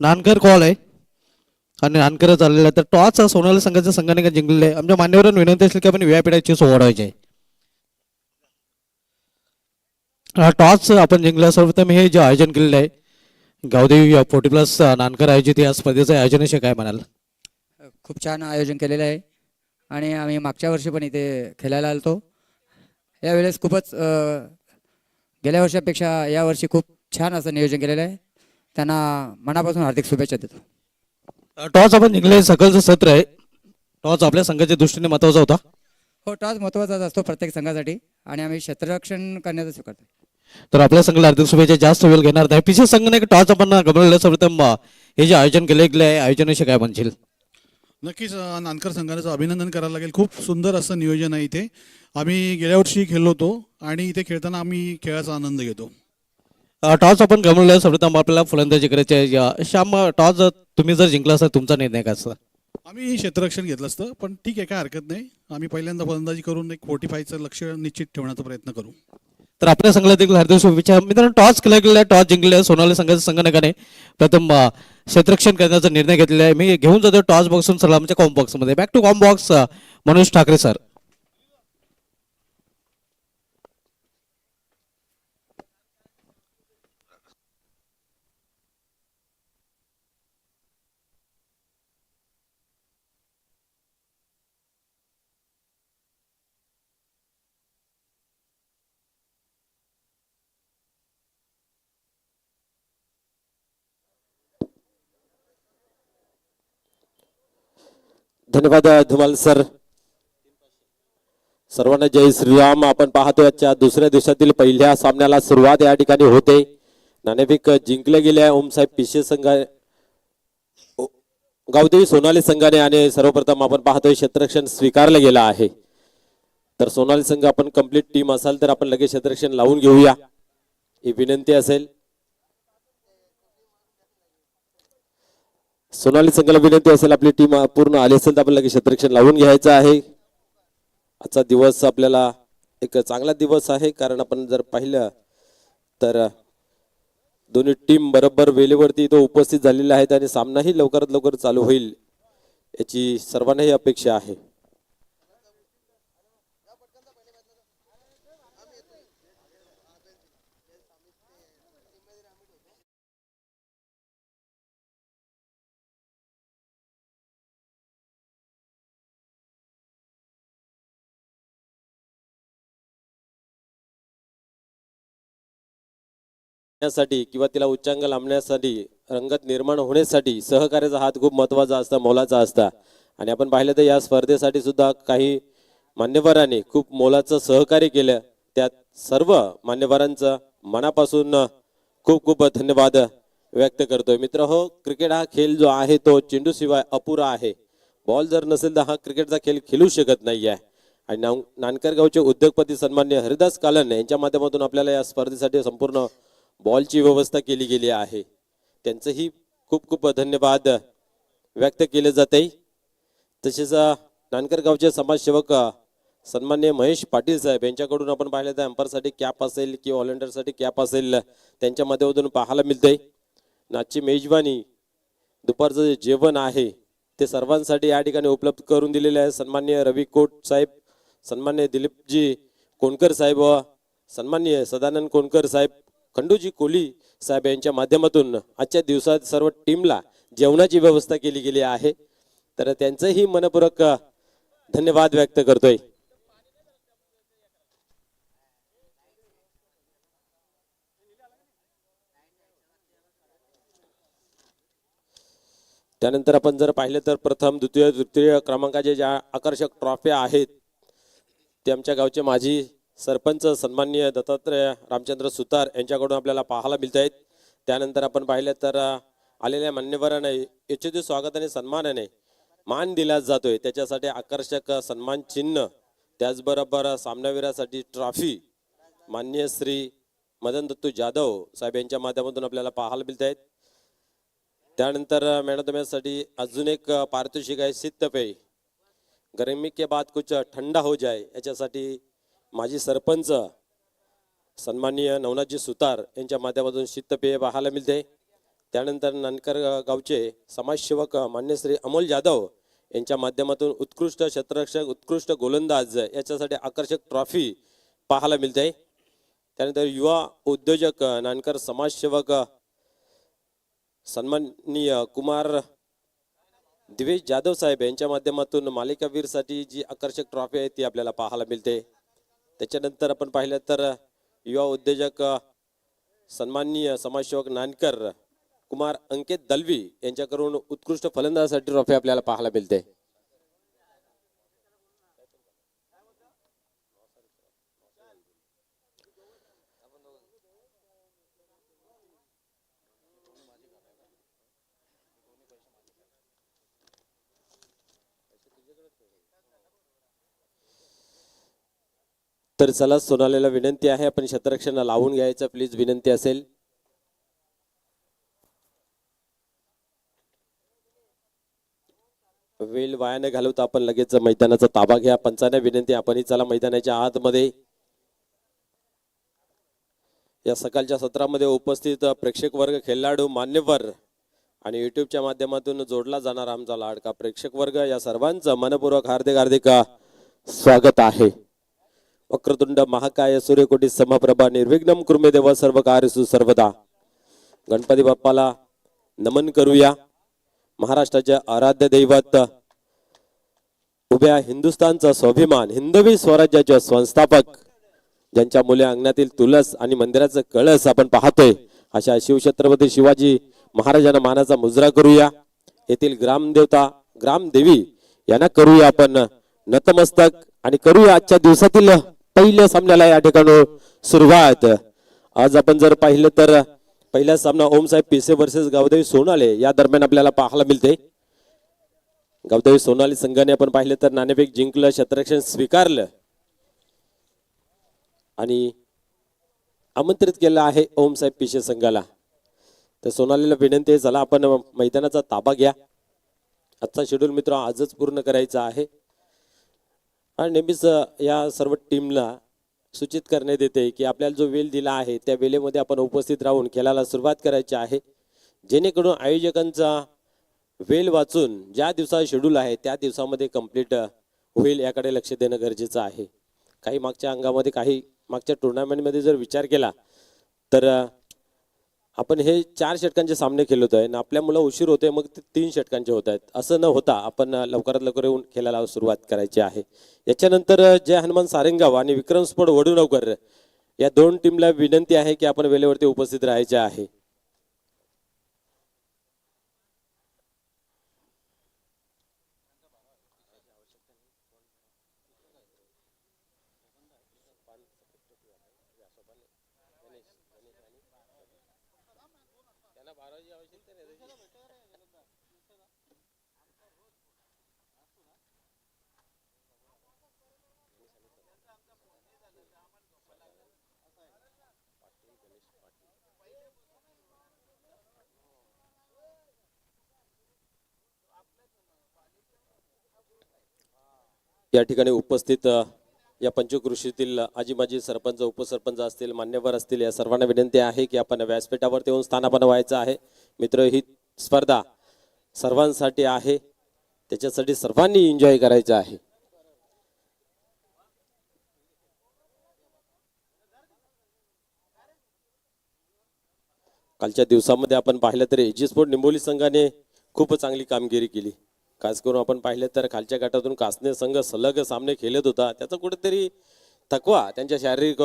Nankar call आहे आणि नानकर चाललेला आहे. तर टॉस सोनाली संघाच्या संघाने जिंकलेले आहे. आमच्या मान्यवरांना विनंती असेल की आपण व्यापीठाची सोडवायची आहे. टॉस आपण जिंकल्या सर्वप्रथम हे जे आयोजन केलेलं आहे गावदेवी 40+ नानकर आयोजित या स्पर्धेचं आयोजन असे काय म्हणाल? खूप छान आयोजन केलेलं आहे आणि आम्ही मागच्या वर्षी पण इथे खेळायला आलतो. यावेळेस खूपच गेल्या वर्षापेक्षा यावर्षी खूप छान असं नियोजन केलेलं आहे. त्यांना मनापासून हार्दिक शुभेच्छा देतो. टॉस आपण जिंकले सकलचं सत्र आहे. टॉस आपल्या संघाच्या दृष्टीने महत्वाचा होता. हो, टॉस महत्त्वाचाच असतो प्रत्येक संघासाठी आणि आम्ही क्षेत्ररक्षण करण्याचा स्वीकारतो. तर आपल्या संघाला हार्दिक शुभेच्छा. जास्त वेळ घेणार नाही. पिछे संघाने टॉस आपण गमवलेलं सर्वप्रथम हे जे आयोजन केले गेले आहे आयोजनाशी काय म्हणशील? नक्कीच नानकर संघाचं अभिनंदन करायला लागेल. खूप सुंदर असं नियोजन आहे इथे. आम्ही गेल्या वर्षी खेळलो होतो आणि इथे खेळताना आम्ही खेळाचा आनंद घेतो. टॉस आपण गमवलेलं सर्वप्रथम आपल्याला फलंदाजी करायची आहे. श्याम, टॉस तुम्ही जर जिंकला असता तुमचा निर्णय काय असता? आम्ही क्षेत्ररक्षण घेतलं असतं, पण ठीक आहे, काय हरकत नाही. आम्ही पहिल्यांदा फलंदाजी करून एक 45चं लक्ष निश्चित ठेवण्याचा प्रयत्न करू. तर आपल्या संघाला देखील हार्दिक शुभेच्छा. मित्रांनो, टॉस केला गेला, टॉस जिंकले सोनाली संघाच्या संघटनाने प्रथम क्षेत्ररक्षण करण्याचा निर्णय घेतलेला आहे. मी घेऊन जातो टॉस बॉक्सून चला आमच्या कॉम बॉक्समध्ये. Back to comm box, Manoj Thackeray sir. धन्यवाद धुमाल सर. सर्वांना जय श्रीराम. आपण पाहतोय आजच्या दुसऱ्या दिवसातील पहिल्या सामन्याला सुरुवात या ठिकाणी होते. नाणेफेक जिंकले गेले आहे ओमसाहेब पिशे संघ गावदेवी सोनाली संघाने आणि सर्वप्रथम आपण पाहतोय क्षेत्ररक्षण स्वीकारलं गेलं आहे. तर सोनाली संघ आपण कंप्लीट टीम असाल तर आपण लगेच क्षेत्ररक्षण लावून घेऊया ही विनंती असेल. सोनाली संघाला विनंती असेल आपली टीम पूर्ण आली असेल तर आपण लगेच क्षेत्ररक्षण लावून घ्यायचं आहे. आजचा दिवस आपल्याला एक चांगला दिवस आहे, कारण आपण जर पाहिलं तर दोन्ही टीम बरोबर वेळेवरती इथं उपस्थित झालेल्या आहेत आणि सामनाही लवकरात लवकर चालू होईल याची सर्वांनाही अपेक्षा आहे. किंवा तिला उच्चांक लांबण्यासाठी, रंगत निर्माण होण्यासाठी सहकार्याचा हात खूप महत्त्वाचा असता, मोलाचा असता. आणि आपण पाहिलं तर या स्पर्धेसाठी सुद्धा काही मान्यवरांनी खूप मोलाचं सहकार्य केलं. त्यात सर्व मान्यवरांचं मनापासून खूप खूप धन्यवाद व्यक्त करतोय. मित्र हो, क्रिकेट हा खेळ जो आहे तो चेंडू शिवाय अपुरा आहे. बॉल जर नसेल तर हा क्रिकेटचा खेळ खेळू शकत नाही आहे. आणि नानकर गावचे उद्योगपती सन्मान्य हरिदास कालन यांच्या माध्यमातून आपल्याला या स्पर्धेसाठी संपूर्ण बॉलची व्यवस्था केली गेली आहे. त्यांचंही खूप खूप धन्यवाद व्यक्त केले जाते. तसेच नानकर गावचे समाजसेवक सन्मान्य महेश पाटील साहेब यांच्याकडून आपण पाहिलं तर अंपायरसाठी कॅप असेल किंवा व्हॉलंटियरसाठी कॅप असेल त्यांच्या माध्यमातून पाहायला मिळते. आजची मेजवानी, दुपारचं जे जेवण आहे ते सर्वांसाठी या ठिकाणी उपलब्ध करून दिलेले आहे. सन्मान्य रवी कोट साहेब, सन्मान्य दिलीपजी कोणकर साहेब व सन्मान्य सदानंद कोणकर साहेब, खंडूजी कोली साहेब यांच्या माध्यमातून आजच्या दिवसात सर्व टीमला जेवणाची व्यवस्था केली गेली आहे. तर त्यांचंही मनपूर्वक धन्यवाद व्यक्त करतोय. त्यानंतर आपण जर पाहिलं तर प्रथम, द्वितीय, तृतीय क्रमांकाचे ज्या आकर्षक ट्रॉफ्या आहेत ते आमच्या गावचे माजी सरपंच सन्माननीय दत्तात्रय रामचंद्र सुतार यांच्याकडून आपल्याला पाहायला मिळत आहेत. त्यानंतर आपण पाहिलं तर आलेल्या मान्यवरांना यशोचित स्वागत आणि सन्मानाने मान दिला जातोय. त्याच्यासाठी आकर्षक सन्मान चिन्ह, त्याचबरोबर सामनावीरासाठी ट्रॉफी मान्य श्री मदन दत्तू जाधव साहेब यांच्या माध्यमातून आपल्याला पाहायला मिळत आहेत. त्यानंतर मॅन ऑफ द मॅच साठी अजून एक पारितोषिक आहे, शीतपेय. गर्मी के बाद कुछ ठंडा हो जाए याच्यासाठी माजी सरपंच सन्माननीय नवनाथजी सुतार यांच्या माध्यमातून शीतपेय पाहायला मिळते. त्यानंतर नानकर गावचे समाजसेवक मान्य श्री अमोल जाधव यांच्या माध्यमातून उत्कृष्ट क्षेत्ररक्षक उत्कृष्ट गोलंदाज याच्यासाठी आकर्षक ट्रॉफी पाहायला मिळते. त्यानंतर युवा उद्योजक नानकर समाजसेवक सन्माननीय कुमार दिवेश जाधव साहेब यांच्या माध्यमातून मालिकावीरसाठी जी आकर्षक ट्रॉफी आहे ती आपल्याला पाहायला मिळते. त्याच्यानंतर आपण पाहिलं तर युवा उद्योजक सन्माननीय समाजसेवक नानकर कुमार अंकित दलवी यांच्याकडून उत्कृष्ट फलंदाजासाठी ट्रॉफी आपल्याला पाहायला मिळते. तर चला सोनालीला विनंती आहे आपण क्षेत्ररक्षण लावून घ्यायचं प्लीज विनंती असेल. वेळ वाया न घालवता आपण लगेच मैदानाचा ताबा घ्या. पंचांना विनंती आपणही चला मैदानाच्या आतमध्ये. या सकाळच्या सत्रामध्ये उपस्थित प्रेक्षक वर्ग खेळाडू मान्यवर आणि युट्यूबच्या माध्यमातून जोडला जाणार आमचा लाडका प्रेक्षक वर्ग या सर्वांचं मनपूर्वक हार्दिक हार्दिक स्वागत आहे. वक्रतुंड महाकाय सूर्यकोटी समप्रभा निर्विघ्नम कुर्मे देव सर्व कार्यसु सर्वदा. गणपती बाप्पाला नमन करूया. महाराष्ट्राचे आराध्य दैवत उभ्या हिंदुस्थानचा स्वाभिमान हिंदवी स्वराज्याचे संस्थापक ज्यांच्या मुले अंगणातील तुलस आणि मंदिराचं कळस आपण पाहतोय अशा शिवछत्रपती शिवाजी महाराजांना मानाचा मुजरा करूया. येथील ग्रामदेवता ग्रामदेवी यांना करूया आपण नतमस्तक आणि करूया आजच्या दिवसातील पहिल्या सामन्याला या ठिकाणी सुरुवात. आज आपण जर पाहिलं तर पहिला सामना ओमसाहेब पिसे वर्सेस गावदेवी सोनाले या दरम्यान आपल्याला पाहायला मिळते. गावदेवी सोनाली संघाने आपण पाहिलं तर नाणेफेक जिंकलं क्षेत्ररक्षण स्वीकारलं आणि आमंत्रित केलं आहे ओमसाहेब पिसे संघाला. तर सोनालीला विनंती आहे चला आपण मैदानाचा ताबा घ्या. आजचा शेड्यूल मित्र आजच पूर्ण करायचा आहे आणि नेहमीच या सर्व टीमला सूचित करण्यात येते की आपल्याला जो वेळ दिला आहे त्या वेळेमध्ये आपण उपस्थित राहून खेळायला सुरुवात करायची आहे जेणेकरून आयोजकांचा वेळ वाचून ज्या दिवसाचा शेड्यूल आहे त्या दिवसामध्ये कंप्लीट होईल याकडे लक्ष देणं गरजेचं आहे. काही मागच्या अंगामध्ये काही मागच्या टुर्नामेंटमध्ये जर विचार केला तर आपण हे 4 षटकांचे सामने खेळतोय आणि आपल्या मुलं उशीर होते मग ते 3 षटकांचे होत आहेत. असं न होता आपण लवकरात लवकर येऊन खेळायला सुरुवात करायची आहे. याच्यानंतर जय हनुमान सारंगाव आणि विक्रम स्पोर्ट वडूनवकर या 2 टीमला विनंती आहे की आपण वेळेवरती उपस्थित राहायचे आहे. या ठिकाणी उपस्थित या पंचकृषीतील आजी माजी सरपंच उपसरपंच असतील मान्यवर असतील या सर्वांना विनंती आहे की आपण व्यासपीठावर येऊन स्थानापन्न व्हायचं आहे. मित्र ही स्पर्धा सर्वांसाठी आहे त्याच्यासाठी सर्वांनी एन्जॉय करायचं आहे. कालच्या दिवसामध्ये आपण पाहिलं तर एजी स्पोर्ट निंबोली संघाने खूप चांगली कामगिरी केली. खास करून आपण पाहिलं तर खालच्या गटातून कासने संघ सलग सामने खेळत होता त्याचा कुठेतरी थकवा त्यांच्या शारीरिक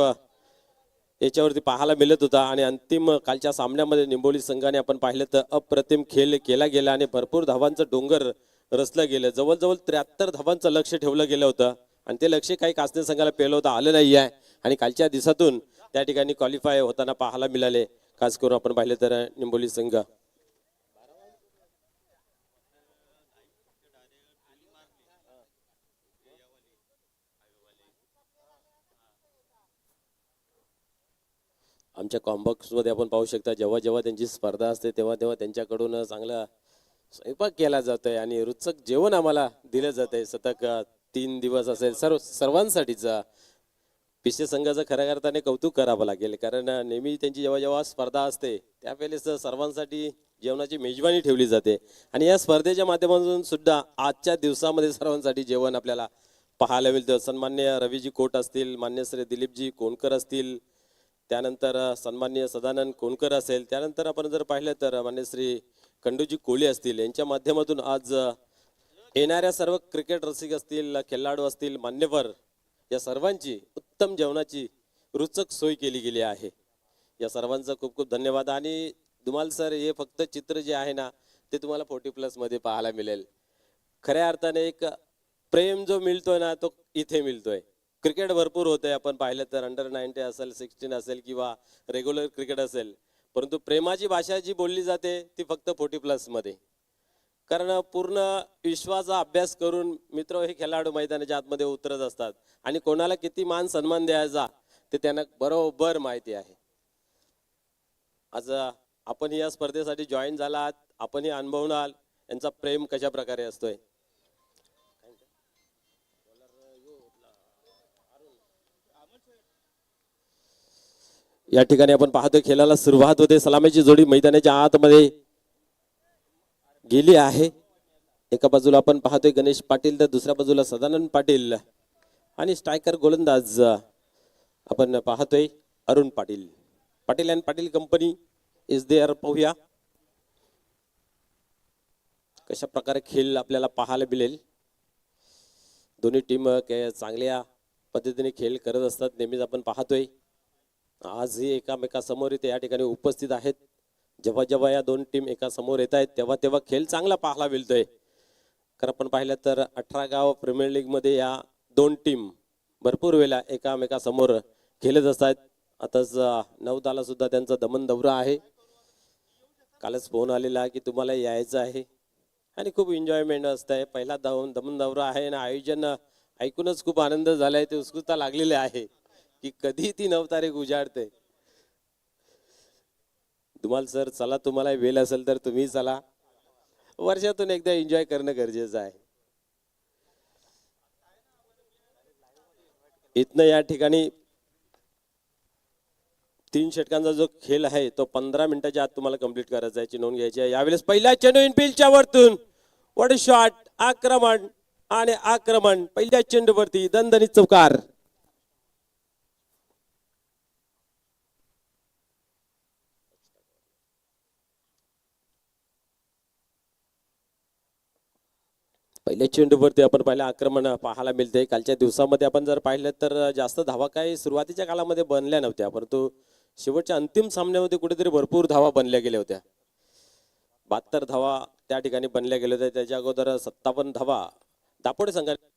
याच्यावरती पाहायला मिळत होता आणि अंतिम कालच्या सामन्यामध्ये निंबोली संघाने आपण पाहिलं तर अप्रतिम खेळ केला गेला आणि भरपूर धावांचं डोंगर रचलं गेलं. जवळजवळ 73 धावांचं लक्ष ठेवलं गेलं होतं आणि ते लक्ष काही कासने संघाला पेलं होतं आलं नाही आहे आणि कालच्या दिवसातून त्या ठिकाणी क्वालिफाय होताना पाहायला मिळाले. खास करून आपण पाहिलं तर निंबोली संघ आमच्या कॉम्बॉक्समध्ये आपण पाहू शकता जेव्हा जेव्हा त्यांची स्पर्धा असते तेव्हा तेव्हा त्यांच्याकडून चांगला स्वयंपाक केला जातोय आणि रुचक जेवण आम्हाला दिलं जातंय. सतत 3 दिवस असेल सर्वांसाठीच पिसे संघाचं खऱ्या अर्थाने कौतुक करावं लागेल, कारण नेहमी त्यांची जेव्हा जेव्हा स्पर्धा असते त्यावेळेस सर्वांसाठी जेवणाची मेजवानी ठेवली जाते आणि या स्पर्धेच्या माध्यमातून सुद्धा आजच्या दिवसामध्ये सर्वांसाठी जेवण आपल्याला पाहायला मिळतं. सन्मान्य रवीजी कोट असतील, मान्य श्री दिलीपजी कोणकर असतील, त्यानंतर सन्मान्य सदानंद कोणकर असेल, त्यानंतर आपण जर पाहिलं तर मान्य श्री खंडूजी कोळी असतील, यांच्या माध्यमातून आज येणाऱ्या सर्व क्रिकेट रसिक असतील, खेळाडू असतील, मान्यवर या सर्वांची उत्तम जेवणाची रुचक सोय केली गेली आहे. या सर्वांचा खूप खूप धन्यवाद. आणि धुमाल सर, हे फक्त चित्र जे आहे ना ते तुम्हाला 40+ मध्ये पाहायला मिळेल. खऱ्या अर्थाने एक प्रेम जो मिळतोय ना तो इथे मिळतोय. क्रिकेट भरपूर होतंय, आपण पाहिलं तर अंडर-19 असेल, 16 असेल किंवा रेग्युलर क्रिकेट असेल, परंतु प्रेमाची भाषा जी बोलली जाते ती फक्त 40+ मध्ये. कारण पूर्ण विश्वाचा अभ्यास करून मित्र हे खेळाडू मैदानाच्या आतमध्ये उतरत असतात आणि कोणाला किती मान सन्मान द्यायचा ते त्यांना बरोबर माहिती आहे. आज आपण या स्पर्धेसाठी जॉईन झाला आहात, आपणही अनुभवणार यांचा प्रेम कशा प्रकारे असतोय. या ठिकाणी आपण पाहतोय खेळाला सुरुवात होते. सलामीची जोडी मैदानाच्या आतमध्ये गेली आहे. एका बाजूला आपण पाहतोय गणेश पाटील तर दुसऱ्या बाजूला सदानंद पाटील आणि स्ट्रायकर गोलंदाज आपण पाहतोय Arun Patil. Patil and Patil company is there. पाहूया कशा प्रकारे खेळ आपल्याला पाहायला मिळेल. दोन्ही टीम चांगल्या पद्धतीने खेळ करत असतात नेहमीच आपण पाहतोय. आजही एकामेकासमोर इथे या ठिकाणी उपस्थित आहेत. जेव्हा जेव्हा या दोन टीम एका समोर येत आहेत तेव्हा तेव्हा खेळ चांगला पाहायला मिळतोय. कारण आपण पाहिलं तर 18 गाव प्रीमियर लीग मध्ये या दोन टीम भरपूर वेळा एकामेकासमोर खेळत असतात. आताच 9 सुद्धा त्यांचा दमन दौरा आहे. कालच फोन आलेला की तुम्हाला यायचं आहे आणि खूप एन्जॉयमेंट असतंय. पहिला दमन दौरा आहे आणि आयोजन ऐकूनच खूप आनंद झालाय. ते उत्सुकता लागलेली आहे की कधी ती 9 तारीख उजाडते. धुमाल सर, चला, तुम्हाला वेळ असेल तर तुम्ही चला. वर्षातून एकदा एन्जॉय करणं गरजेचं आहे. इथनं या ठिकाणी 3 षटकांचा जो खेळ आहे तो 15 मिनिटाच्या आत तुम्हाला कंप्लीट करायचा आहे, नोंद घ्यायची आहे. यावेळेस पहिला चेंडू इनफिल्डच्या वरतून वॉट शॉट, आक्रमण आणि आक्रमण. पहिल्या चेंडूवरती दणदणीत चौकार. पहिल्या चेंडूवरती आपण पहिलं आक्रमण पाहायला मिळते. कालच्या दिवसामध्ये आपण जर पाहिलं तर जास्त धावा काही सुरुवातीच्या काळामध्ये बनल्या नव्हत्या, परंतु शेवटच्या अंतिम सामन्यामध्ये कुठेतरी भरपूर धावा बनल्या गेल्या होत्या. 72 धावा त्या ठिकाणी बनल्या गेल्या होत्या. त्याच्या अगोदर 57 धावा दापोडे संघाने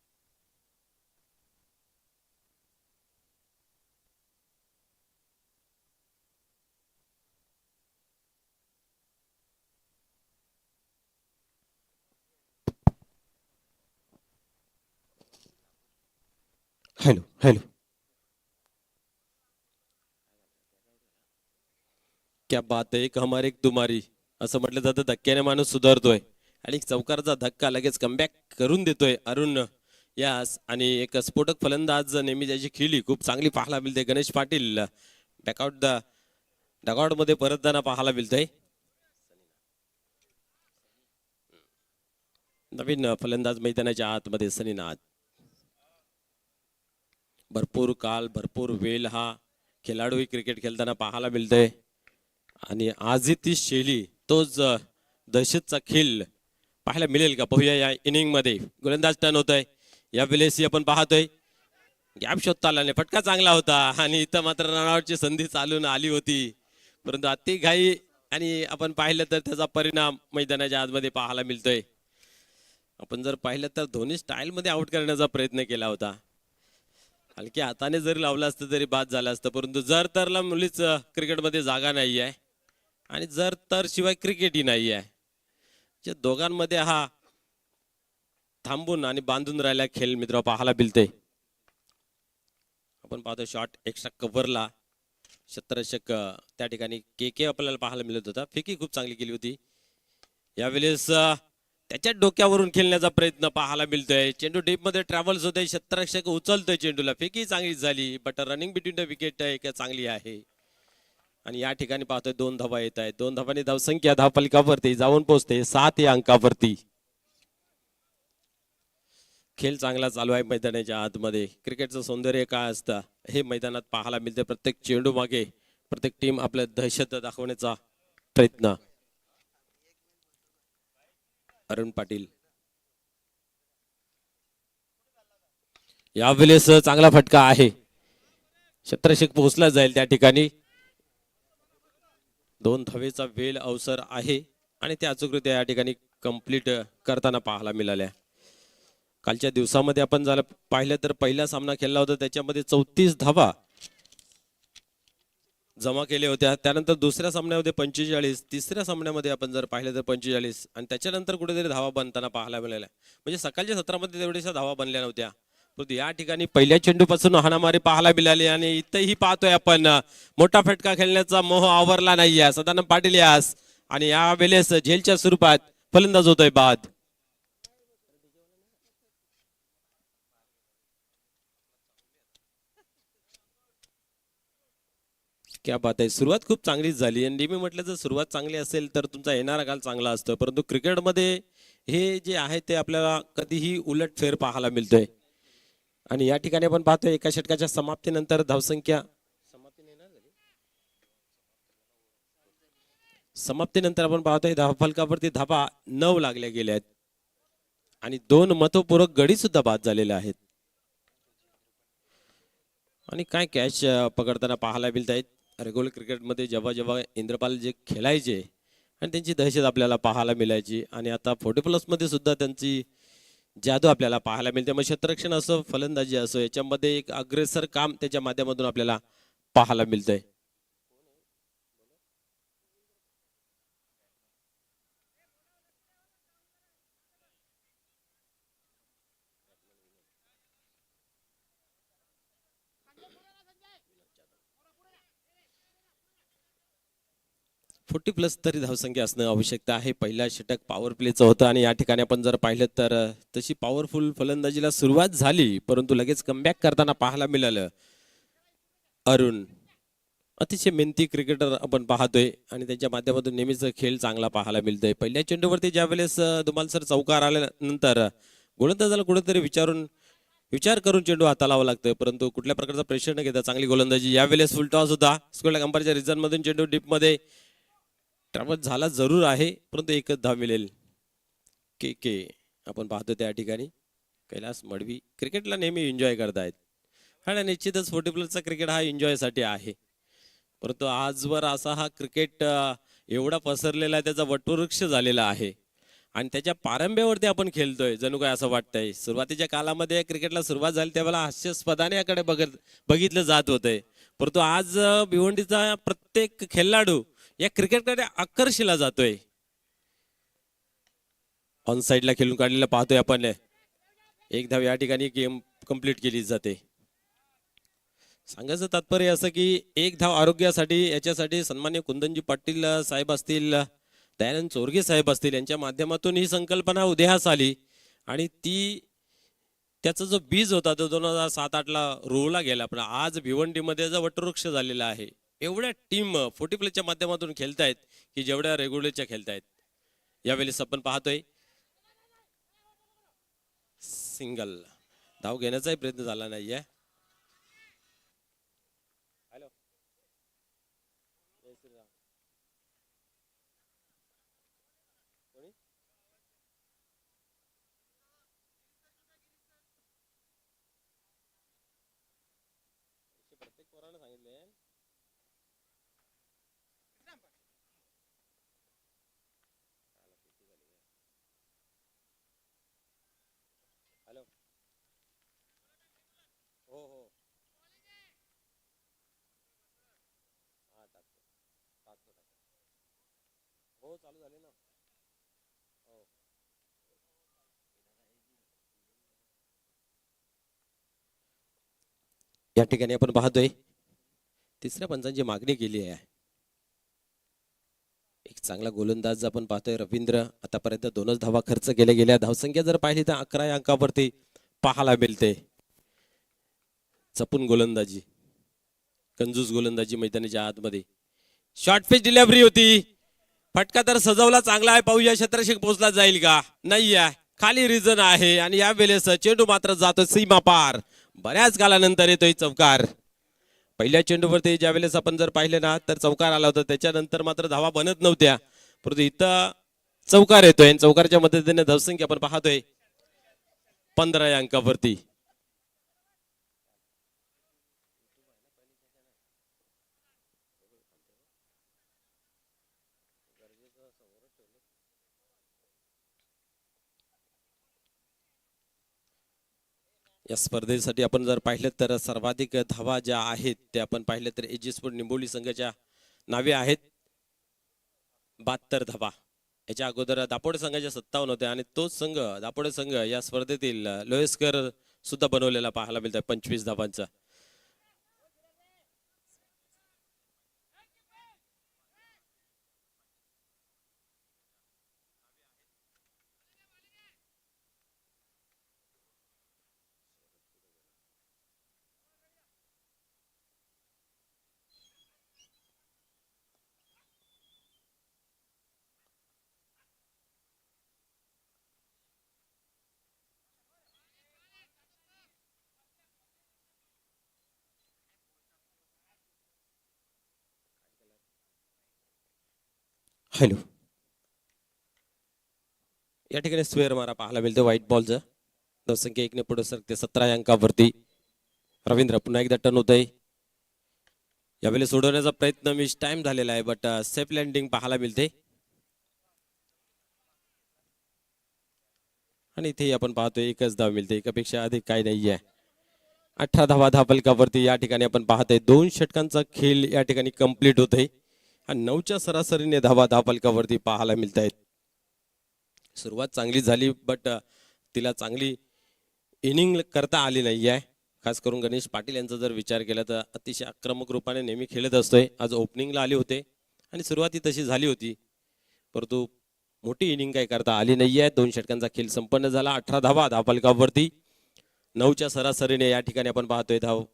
हॅलो हॅलो. क्या बात आहे, एक हमारी एक तुम्हारी असं म्हटलं जातं. धक्क्याने माणूस सुधारतोय आणि चौकारचा धक्का लगेच कमबॅक करून देतोय अरुण यास. आणि एक स्फोटक फलंदाज नेहमी त्याची खेळी खूप चांगली पाहायला मिळते. गणेश पाटील डगआउट मध्ये परतताना पाहायला मिळतंय. नवीन फलंदाज मैदानाच्या आतमध्ये सनीनाथ. भरपूर काल भरपूर वेळ हा खेळाडूही क्रिकेट खेळताना पाहायला मिळतोय आणि आजही ती शैली, तोच दहशतचा खेळ पाहायला मिळेल का पाहूया. या इनिंग मध्ये गोलंदाज टर्न होतोय. या वेळेस आपण पाहतोय गॅप शोधता आला नाही, फटका चांगला होता आणि इथं मात्र रनआउटची संधी चालून आली होती, परंतु अति घाई आणि आपण पाहिलं तर त्याचा परिणाम मैदानाच्या आतमध्ये पाहायला मिळतोय. आपण जर पाहिलं तर दोन्ही स्टाईल मध्ये आउट करण्याचा प्रयत्न केला होता. हलक्या हाताने जरी लावलं असतं तरी बाद झालं असतं, परंतु जर तरला मुलीच क्रिकेटमध्ये जागा नाही आहे आणि जर तर शिवाय क्रिकेटही नाही आहे. जे दोघांमध्ये हा थांबून आणि बांधून राहिला खेळ मित्र पाहायला मिळते. आपण पाहतो शॉट एक्स्ट्रा कव्हरला क्षेत्ररक्षक त्या ठिकाणी के आपल्याला पाहायला मिळत होता. फेकी खूप चांगली केली होती. यावेळेस त्याच्या डोक्यावरून खेळण्याचा प्रयत्न पाहायला मिळतोय. चेंडू डीप मध्ये ट्रॅव्हल्स होतोय, क्षेत्ररक्षक उचलतोय चेंडूला, फेकी चांगली झाली, but running between the wicket एक चांगली आहे. आणि या ठिकाणी पाहतोय 2 धावा येत आहेत. 2 धावांनी धावसंख्या धावफलकावरती जाऊन पोहोचते 7 या अंकावरती. खेळ चांगला चालू आहे मैदानाच्या आतमध्ये. क्रिकेटचं सौंदर्य काय असतं हे मैदानात पाहायला मिळते. प्रत्येक चेंडू मागे प्रत्येक टीम आपल्या दहशत दाखवण्याचा प्रयत्न. अरुण पाटील यावेळेस चांगला फटका आहे, क्षेत्ररक्षक पोहोचला जाईल त्या ठिकाणी. 2 धावेचा वेळ अवसर आहे आणि ते अचूकरित्या या ठिकाणी कंप्लीट करताना पाहायला मिळाल्या. कालच्या दिवसामध्ये आपण जर पाहिलं तर पहिला सामना खेळला होता त्याच्यामध्ये 34 धावा जमा केल्या होत्या. त्यानंतर दुसऱ्या सामन्यामध्ये 45, तिसऱ्या सामन्यामध्ये आपण जर पाहिलं तर 45 आणि त्याच्यानंतर कुठेतरी धावा बनताना पाहायला मिळाल्या. म्हणजे सकाळच्या सत्रामध्ये तेवढ्याशा धावा बनल्या नव्हत्या, परंतु या ठिकाणी पहिल्या चेंडूपासून हाणामारी पाहायला मिळाली. आणि इथंही पाहतोय आपण मोठा फटका खेळण्याचा मोह आवरला नाहीये सदानंद पाटील यास. आणि या वेळेस झेलच्या स्वरूपात फलंदाज होतोय बाद. क्या बात आहे, सुरुवात खूप चांगलीच झाली. आणि मी म्हटलं जर सुरुवात चांगली असेल तर तुमचा येणारा काल चांगला असतो, परंतु क्रिकेटमध्ये हे जे आहे ते आपल्याला कधीही उलटफेर पाहायला मिळतोय. आणि या ठिकाणी आपण पाहतोय एका षटकाच्या समाप्तीनंतर धावसंख्या समाप्तीनंतर आपण पाहतोय धावफलकावरती धावा 9 लागल्या गेल्या आहेत आणि 2 महत्वपूर्ण गडी सुद्धा बाद झालेले आहेत. आणि काय कॅच पकडताना पाहायला मिळत आहेत. रेग्युलर क्रिकेटमध्ये जेव्हा जेव्हा इंद्रपाल जे खेळायचे आणि त्यांची दहशत आपल्याला पाहायला मिळायची, आणि आता 40+ मध्ये सुद्धा त्यांची जादू आपल्याला पाहायला मिळते. मग क्षेत्ररक्षण असो फलंदाजी असो याच्यामध्ये एक अग्रेसर काम त्याच्या माध्यमातून आपल्याला पाहायला मिळतंय. फोर्टी प्लस तरी धावसंख्या असणं आवश्यकता आहे. पहिला षटक पॉवर प्लेचं होतं आणि या ठिकाणी आपण जर पाहिलं तर तशी पॉवरफुल फलंदाजीला सुरुवात झाली, परंतु लगेच कमबॅक करताना पाहायला मिळालं. अरुण अतिशय मेहनती क्रिकेटर आपण पाहतोय आणि त्यांच्या माध्यमातून नेहमीच खेळ चांगला पाहायला मिळतोय. पहिल्या चेंडूवरती ज्या वेळेस धुमाल सर चौकार आल्यानंतर गोलंदाजाला कुठेतरी विचार करून चेंडू हाताळावा लागतोय, परंतु कुठल्या प्रकारचा प्रेशर न घेता चांगली गोलंदाजी. यावेळेस फुल टॉस होता, स्क्वेअर अंपायरच्या रिझन मधून चेंडू डीप मध्ये ट्रॅव्हल झाला जरूर आहे, परंतु एकच धाव मिळेल. के आपण पाहतो त्या ठिकाणी कैलास मडवी क्रिकेटला नेहमी एन्जॉय करतायत. आणि निश्चितच 40+ क्रिकेट हा एन्जॉयसाठी आहे, परंतु आजवर असा हा क्रिकेट एवढा पसरलेला आहे, त्याचा वटवृक्ष झालेला आहे आणि त्याच्या पारंब्यावरती आपण खेळतोय जणू काय असं वाटतंय. सुरुवातीच्या कालामध्ये क्रिकेटला सुरुवात झाली त्यावेळेला हास्यास्पदाने याकडे बघितलं जात होतंय, परंतु आज भिवंडीचा प्रत्येक खेळाडू या क्रिकेटकडे आकर्षिला जातोय. ऑन साइडला खेळून काढलेला पाहतोय आपण. एक धाव या ठिकाणी गेम कंप्लीट केली जाते. सांगायचं तात्पर्य असं की एक धाव आरोग्यासाठी, याच्यासाठी सन्मान्य कुंदनजी पाटील साहेब असतील, दयानंद चोरगे साहेब असतील, यांच्या माध्यमातून ही संकल्पना उदयास आली आणि त्याचा जो बीज होता तो 2007-8ला रोवला गेला. पण आज भिवंडीमध्ये जो वटवृक्ष झालेला आहे, एवढ्या टीम 40+ माध्यमातून खेळतायत की जेवढ्या रेग्युलरच्या खेळतायत. यावेळेस आपण पाहतोय सिंगल धाव घेण्याचाही प्रयत्न झाला नाहीये. हो चालू झाले ना. या ठिकाणी आपण पाहतोय तिसऱ्या पंचांची मागणी केली आहे. एक चांगला गोलंदाज आपण पाहतोय रवींद्र. आतापर्यंत 2च धावा खर्च केल्या गेल्या. धावसंख्या जर पाहिली तर 11 अंकावरती पाहायला मिळते. जपून गोलंदाजी, कंजूस गोलंदाजी मैदानाच्या आतमध्ये. शॉर्ट पिच डिलिव्हरी होती. फटका तर सजवला चांगला आहे. पाहूया क्षेत्ररक्षक पोहोचला जाईल का. नाही आहे, खाली रिझन आहे. आणि या वेळेस चेंडू मात्र जातो सीमा पार. बऱ्याच कालानंतर येतोय चौकार. पहिल्या चेंडूवरती ज्या वेळेस आपण जर पाहिलं ना तर चौकार आला होता. त्याच्यानंतर मात्र धावा बनत नव्हत्या. परंतु इथं चौकार येतोय. चौकारच्या मदतीने धावसंख्या आपण पाहतोय 15 या अंकावरती. या स्पर्धेसाठी आपण जर पाहिलं तर सर्वाधिक धावा ज्या आहेत त्या आपण पाहिलं तर एजी स्पोर्ट निंबोली संघाच्या नावे आहेत 72 धावा. याच्या अगोदर दापोडे संघाच्या 57 होत्या आणि तोच संघ दापोडे संघ या स्पर्धेतील लोयस्कर सुद्धा बनवलेला पाहायला मिळतोय 25 धावांचा. हॅलो, या ठिकाणी स्क्वेअर मारा पाहायला मिळतो व्हाईट बॉलचं. धावसंख्या 1 ने पुढे सरकते 17 या अंकावरती. रवींद्र पुन्हा एकदा टर्न होत आहे. यावेळी सोडवण्याचा प्रयत्न मिस टाइम झालेला आहे बट सेफ लँडिंग पाहायला मिळते. आणि इथे आपण पाहतोय 1च धाव मिळते. एकापेक्षा अधिक काही नाहीये. 18 धावा धावफलकावरती या ठिकाणी आपण पाहतोय 2 षटकांचा खेळ या ठिकाणी कंप्लीट होतोय. आणि 9च्या सरासरीने धावा धावफलकावरती पाहायला मिळत आहेत. सुरुवात चांगली झाली बट तिला चांगली इनिंग करता आली नाही आहे. खास करून गणेश पाटील यांचा जर विचार केला तर अतिशय आक्रमक रूपाने नेहमी खेळत असतोय. आज ओपनिंगला आले होते आणि सुरुवाती तशी झाली होती परंतु मोठी इनिंग काही करता आली नाही आहे. 2 षटकांचा खेळ संपन्न झाला. 18 धावा धावफलकावरती 9च्या सरासरीने या ठिकाणी आपण पाहतोय धाव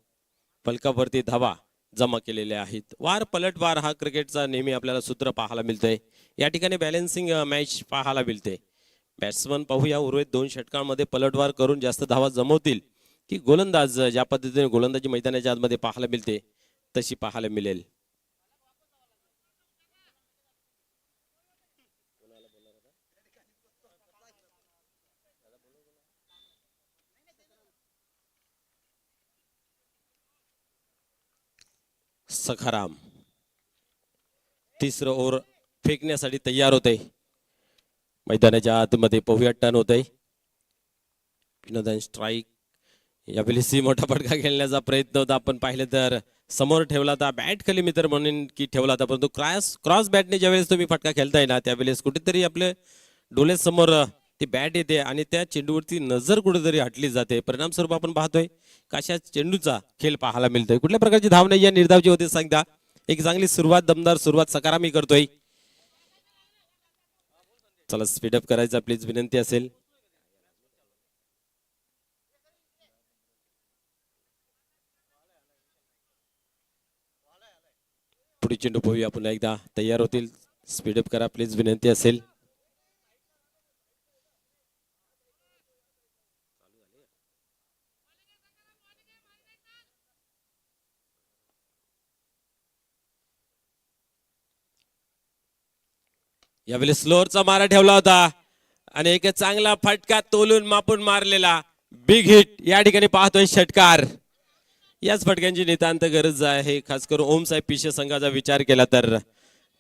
फलकावरती धावा जमा केलेले आहेत. वार पलटवार हा क्रिकेटचा नेहमी आपल्याला सूत्र पाहायला मिळतंय. या ठिकाणी बॅलन्सिंग मॅच पाहायला मिळते. बॅट्समन पाहूया उर्वरित 2 षटकांमध्ये पलटवार करून जास्त धावा जमवतील की गोलंदाज ज्या पद्धतीने गोलंदाजी मैदानाच्या आतमध्ये पाहायला मिळते तशी पाहायला मिळेल. सखाराम तिसरं ओव्हर फेकण्यासाठी तयार होते. मैदानाच्या आतमध्ये पाहूया टर्न होत आहे. विनोदन स्ट्राईक. यावेळी मोठा फटका खेळण्याचा प्रयत्न होता. आपण पाहिलं तर समोर ठेवला होता बॅट खाली मित्र म्हणून की ठेवला होता परंतु क्रॉस बॅटने ज्यावेळेस तुम्ही फटका खेळताय ना त्यावेळेस कुठेतरी आपले डोळ्यासमोर ती बॅट येते आणि त्या चेंडूवरती नजर कुठेतरी हटली जाते. परिणामस्वरूप आपण पाहतोय कशा चेंडूचा खेळ पाहायला मिळतोय. कुठल्या प्रकारची धाव नाही या निर्धावची होते सांगता. एक चांगली सुरुवात दमदार सुरुवात सकारामी करतोय. चला स्पीडअप करायचा प्लीज विनंती असेल. पुढे चेंडू पाहूया पुन्हा एकदा तयार होतील. स्पीडअप करा प्लीज विनंती असेल. यावेळी स्लोअरचा मारा ठेवला होता आणि एक चांगला फटका तोलून मापून मारलेला बिग हिट या ठिकाणी पाहतोय षटकार. याच फटक्यांची नितांत गरज आहे खास करून ओम साहेब पिशे संघाचा विचार केला तर.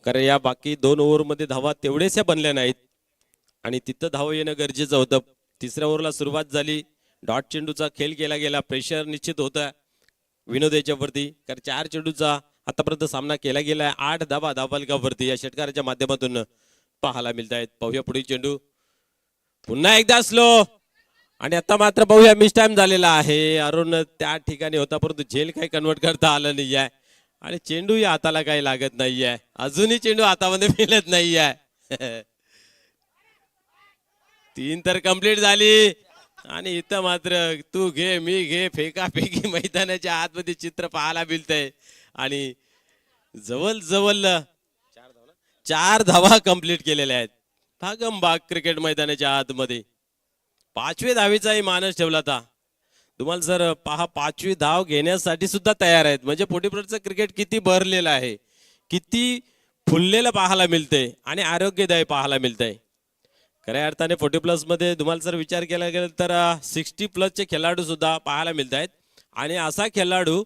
कारण या बाकी 2 ओव्हरमध्ये धावा तेवढ्याशा बनल्या नाहीत आणि तिथं धाव येणं गरजेचं होतं. तिसऱ्या ओव्हरला सुरुवात झाली. डॉट चेंडूचा खेळ केला गेला. प्रेशर निश्चित होता विनोद याच्यावरती कारण 4 चेंडूचा आतापर्यंत सामना केला गेला. 8 धावा धावफलकावरती या षटकाराच्या माध्यमातून पाहायला मिळत आहेत. पाहूया पुढील चेंडू पुन्हा एकदा स्लो आणि आता मात्र पाहूया मिस टाइम झालेला आहे. अरुण त्या ठिकाणी होता परंतु झेल काही कन्वर्ट करता आलं नाही आहे आणि चेंडूही हाताला काही लागत नाहीये, अजूनही चेंडू हातामध्ये मिळत नाहीये. 3 तर कंप्लीट झाली आणि इथं मात्र तू घे मी घे फेकाफेकी मैदानाच्या आतमध्ये चित्र पाहायला मिळतंय. आणि जवळ जवळ 4 धावा कंप्लीट केलेल्या आहेत भागमभाग क्रिकेट मैदानाच्या आतमध्ये. 5वी धावेचाही मानस ठेवला होता. तुम्हाला सर पहा 5वी धाव घेण्यासाठी सुद्धा तयार आहेत. म्हणजे पोटीप्लसचं क्रिकेट किती भरलेलं आहे, किती फुललेलं पाहायला मिळतंय आणि आरोग्यदायी पाहायला मिळतंय. खऱ्या अर्थाने 40+ मध्ये तुम्हाला जर विचार केला गेला तर 60+ खेळाडू सुद्धा पाहायला मिळत आहेत. आणि असा खेळाडू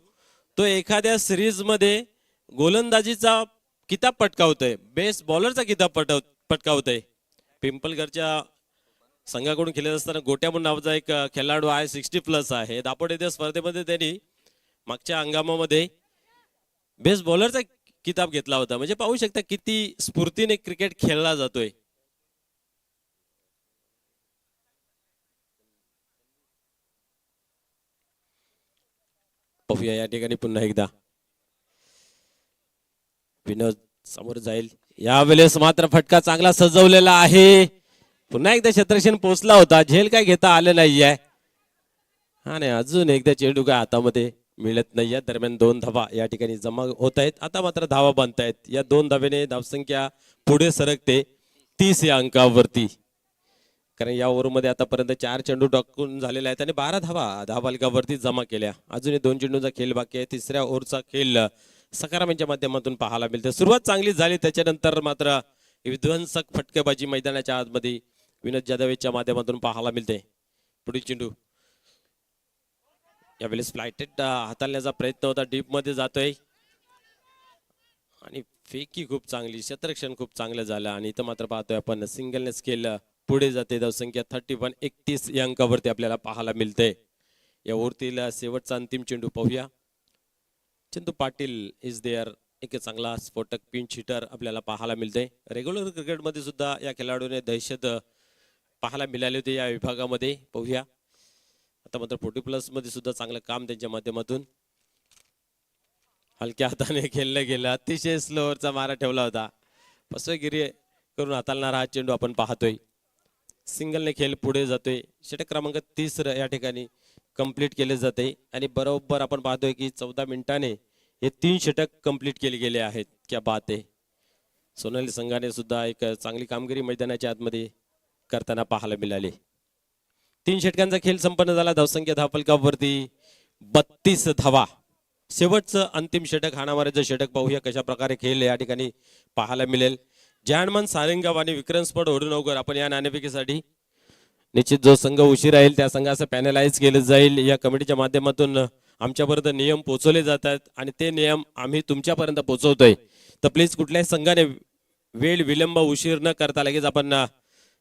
तो एखाद्या सिरीज मध्ये गोलंदाजीचा किताब पटकावतोय, बेस्ट बॉलरचा किताब पटकावतोय. पिंपलगडच्या संघाकडून खेळत असताना गोट्या म्हणून नावाचा एक खेळाडू आहे, 60+ आहे. दापोड येथे स्पर्धेमध्ये त्यांनी मागच्या हंगामामध्ये बेस्ट बॉलरचा किताब घेतला होता. म्हणजे पाहू शकता किती स्फूर्तीने क्रिकेट खेळला जातोय. पाहूया या ठिकाणी पुन्हा एकदा विनोद समोर जाईल. यावेळेस मात्र फटका चांगला सजवलेला आहे. पुन्हा एकदा क्षेत्ररक्षण पोहोचला होता, झेल काय घेता आलं नाहीये आणि अजून एकदा चेंडू काय हातामध्ये मिळत नाहीये. दरम्यान 2 धावा या ठिकाणी जमा होत आहेत. आता मात्र धावा बांधतायत. या 2 धावेने धावसंख्या पुढे सरकते 30 या अंकावरती. कारण या ओव्हरमध्ये आतापर्यंत 4 चेंडू टाकून झालेले आहेत आणि 12 धावा बालकावरती जमा केल्या. अजूनही 2 चेंडूचा खेळ बाकी आहे. तिसऱ्या ओव्हरचा खेळ सकारामांच्या माध्यमातून पाहायला मिळते. सुरुवात चांगली झाली, त्याच्यानंतर मात्र विध्वंसक फटकेबाजी मैदानाच्या आतमध्ये विनोद जाधवच्या माध्यमातून पाहायला मिळते. पुढील चेंडू यावेळेस फ्लायटेड हाताळण्याचा प्रयत्न होता, डीप मध्ये जातोय आणि फेकी खूप चांगली, क्षेत्ररक्षण खूप चांगलं झालं. आणि इथं मात्र पाहतोय आपण सिंगलने स्केल पुढे जाते. धावसंख्या 31 31 या अंकावरती आपल्याला पाहायला मिळते. या ओव्हरतील शेवटचा अंतिम चेंडू पाहूया. चंदू पाटील इज देअर, एक चांगला स्फोटक पिंच हिटर आपल्याला पाहायला मिळते. रेग्युलर क्रिकेटमध्ये सुद्धा या खेळाडूने दहशत पाहायला मिळाली होती या विभागामध्ये. पाहूया आता मात्र 40+ मध्ये सुद्धा चांगलं काम त्यांच्या माध्यमातून. हलक्या हाताने खेळलं गेलं, अतिशय स्लोअरचा मारा ठेवला होता. फसवेगिरी करून हाताळणारा हा चेंडू आपण पाहतोय. सिंगलने खेळ पुढे जातोय. षटक क्रमांक 30 या ठिकाणी कंप्लीट केले जाते आणि बरोबर आपण पाहतोय की 14 मिनिटांने हे 3 षटक कंप्लीट केले गेले आहेत. क्या बात आहे. सोनाली संघाने सुद्धा एक चांगली कामगिरी मैदानाच्या आतमध्ये करताना पाहायला मिळाली. 3 षटकांचा खेळ संपन्न झाला. धावसंख्या धावफलकावरती 32 धावा. शेवटचं अंतिम षटक, हाणामारीचं षटक पाहूया कशा प्रकारे खेळ या ठिकाणी पाहायला मिळेल. जहानमान सारंगाव आणि विक्रम स्पॉट ओढूनवकर आपण या नाणेफेकीसाठी निश्चित जो संघ उशीर राहील त्या संघाचं पॅनलाइज केलं जाईल. या कमिटीच्या माध्यमातून आमच्यापर्यंत नियम पोहोचवले जातात आणि ते नियम आम्ही तुमच्यापर्यंत पोहोचवतोय. तर प्लीज कुठल्याही संघाने वेळ विलंब उशीर न करता लगेच आपण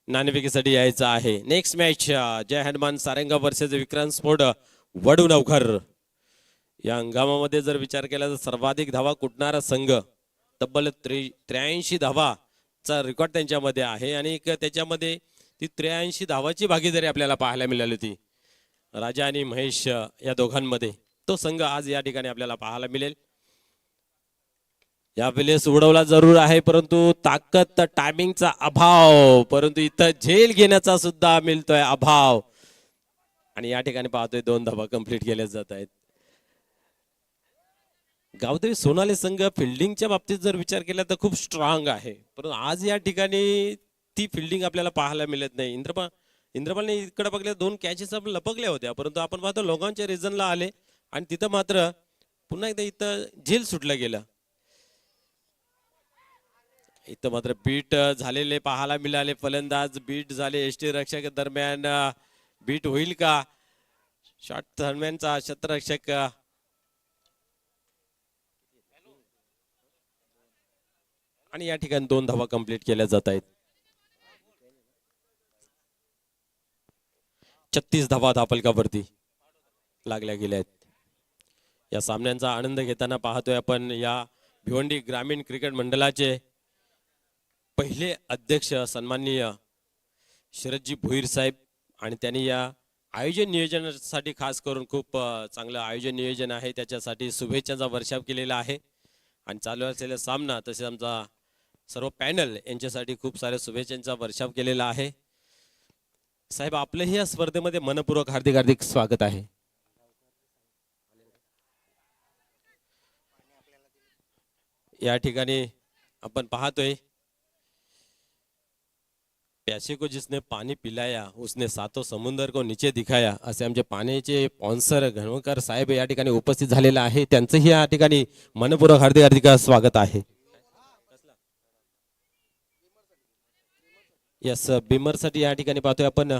नाणेफेकीसाठी यायचं आहे. नेक्स्ट मॅच जय हनुमान सारंगाव वर्सेस विक्रम स्पोर्ट वडूनवकर. या हंगामामध्ये जर विचार केला तर सर्वाधिक धावा कुटणारा संघ, तब्बल 83 धावाचा रेकॉर्ड त्यांच्यामध्ये आहे आणि त्याच्यामध्ये ती 83 धावाची भागीदारी आपल्याला पाहायला मिळाली होती राजा आणि महेश या दोघांमध्ये. तो संघ आज या ठिकाणी आपल्याला पाहायला मिळेल. यावेळेस उडवला जरूर आहे परंतु ताकद टायमिंगचा अभाव, परंतु इथं झेल घेण्याचा सुद्धा मिळतोय अभाव. आणि या ठिकाणी पाहतोय 2 धावा कंप्लीट केल्या जात आहेत. गावदेवी सोनाली संघ फिल्डिंगच्या बाबतीत जर विचार केला तर खूप स्ट्रॉंग आहे, परंतु आज या ठिकाणी ती फिल्डिंग आपल्याला पाहायला मिळत नाही. इंद्रपालने इकडे बघल्या 2 कॅचेस आपण लपकल्या होत्या, परंतु आपण पाहतो लोकांच्या रिजनला आले आणि तिथं मात्र पुन्हा एकदा इथं झेल सुटलं गेलं. इथं मात्र बीट झालेले पाहायला मिळाले. फलंदाज बीट झाले. एसटी रक्षक दरम्यान बीट होईल का? शॉट दरम्यानचा क्षेत्ररक्षक आणि या ठिकाणी 2 धावा कंप्लीट केल्या जात आहेत. 36 धावा धावफलकावरती लागल्या गेल्या आहेत. या सामन्यांचा आनंद घेताना पाहतोय आपण या भिवंडी ग्रामीण क्रिकेट मंडळाचे पहिले अध्यक्ष सन्माननीय शरदजी भोईर साहेब, आणि त्यांनी या आयोजन नियोजनासाठी खास करून खूप चांगलं आयोजन नियोजन आहे त्याच्यासाठी शुभेच्छांचा वर्षाव केलेला आहे. आणि चालू असलेला सामना तसेच आमचा सर्व पॅनल यांच्यासाठी खूप साऱ्या शुभेच्छांचा वर्षाव केलेला आहे. साहेब आपलंही या स्पर्धेमध्ये मनपूर्वक हार्दिक हार्दिक स्वागत आहे. या ठिकाणी आपण पाहतोय प्यासे को जिसने पाणी पिलाया उसने सातो समुंदर को नीचे दिखाया असे आमचे पाण्याचे स्पॉन्सर घनवकर साहेब या ठिकाणी उपस्थित झालेला आहे. त्यांचंही या ठिकाणी मनपूर्वक हार्दिक हार्दिक स्वागत आहे. यस बिमर साठी या ठिकाणी पाहतोय आपण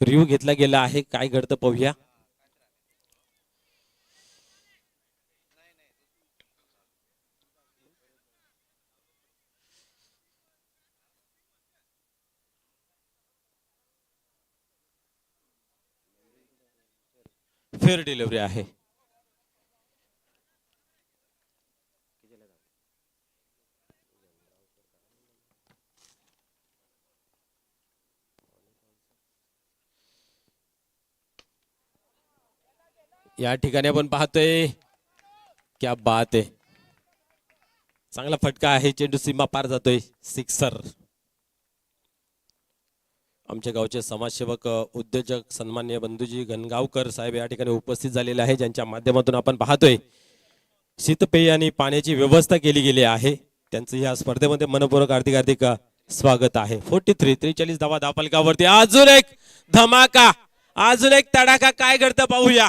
रिव्ह्यू घेतला गेला आहे. काय घडतं पाहूया. फेअर डिलिव्हरी आहे. या ठिकाणी आपण पाहतोय क्या बात आहे. चांगला फटका आहे. चेंडू सीमा पार जातोय. सिक्सर. आमच्या गावचे समाजसेवक उद्योजक सन्मान्य बंधूजी घनगावकर साहेब या ठिकाणी उपस्थित झालेले आहे, ज्यांच्या माध्यमातून आपण पाहतोय शीतपेय आणि पाण्याची व्यवस्था केली गेली आहे. त्यांचं या स्पर्धेमध्ये मनपूर्वक हार्दिक हार्दिक स्वागत आहे. 43 धावा धावफलकावरती. अजून एक धमाका, अजून एक तडाखा. काय घडतं पाहूया.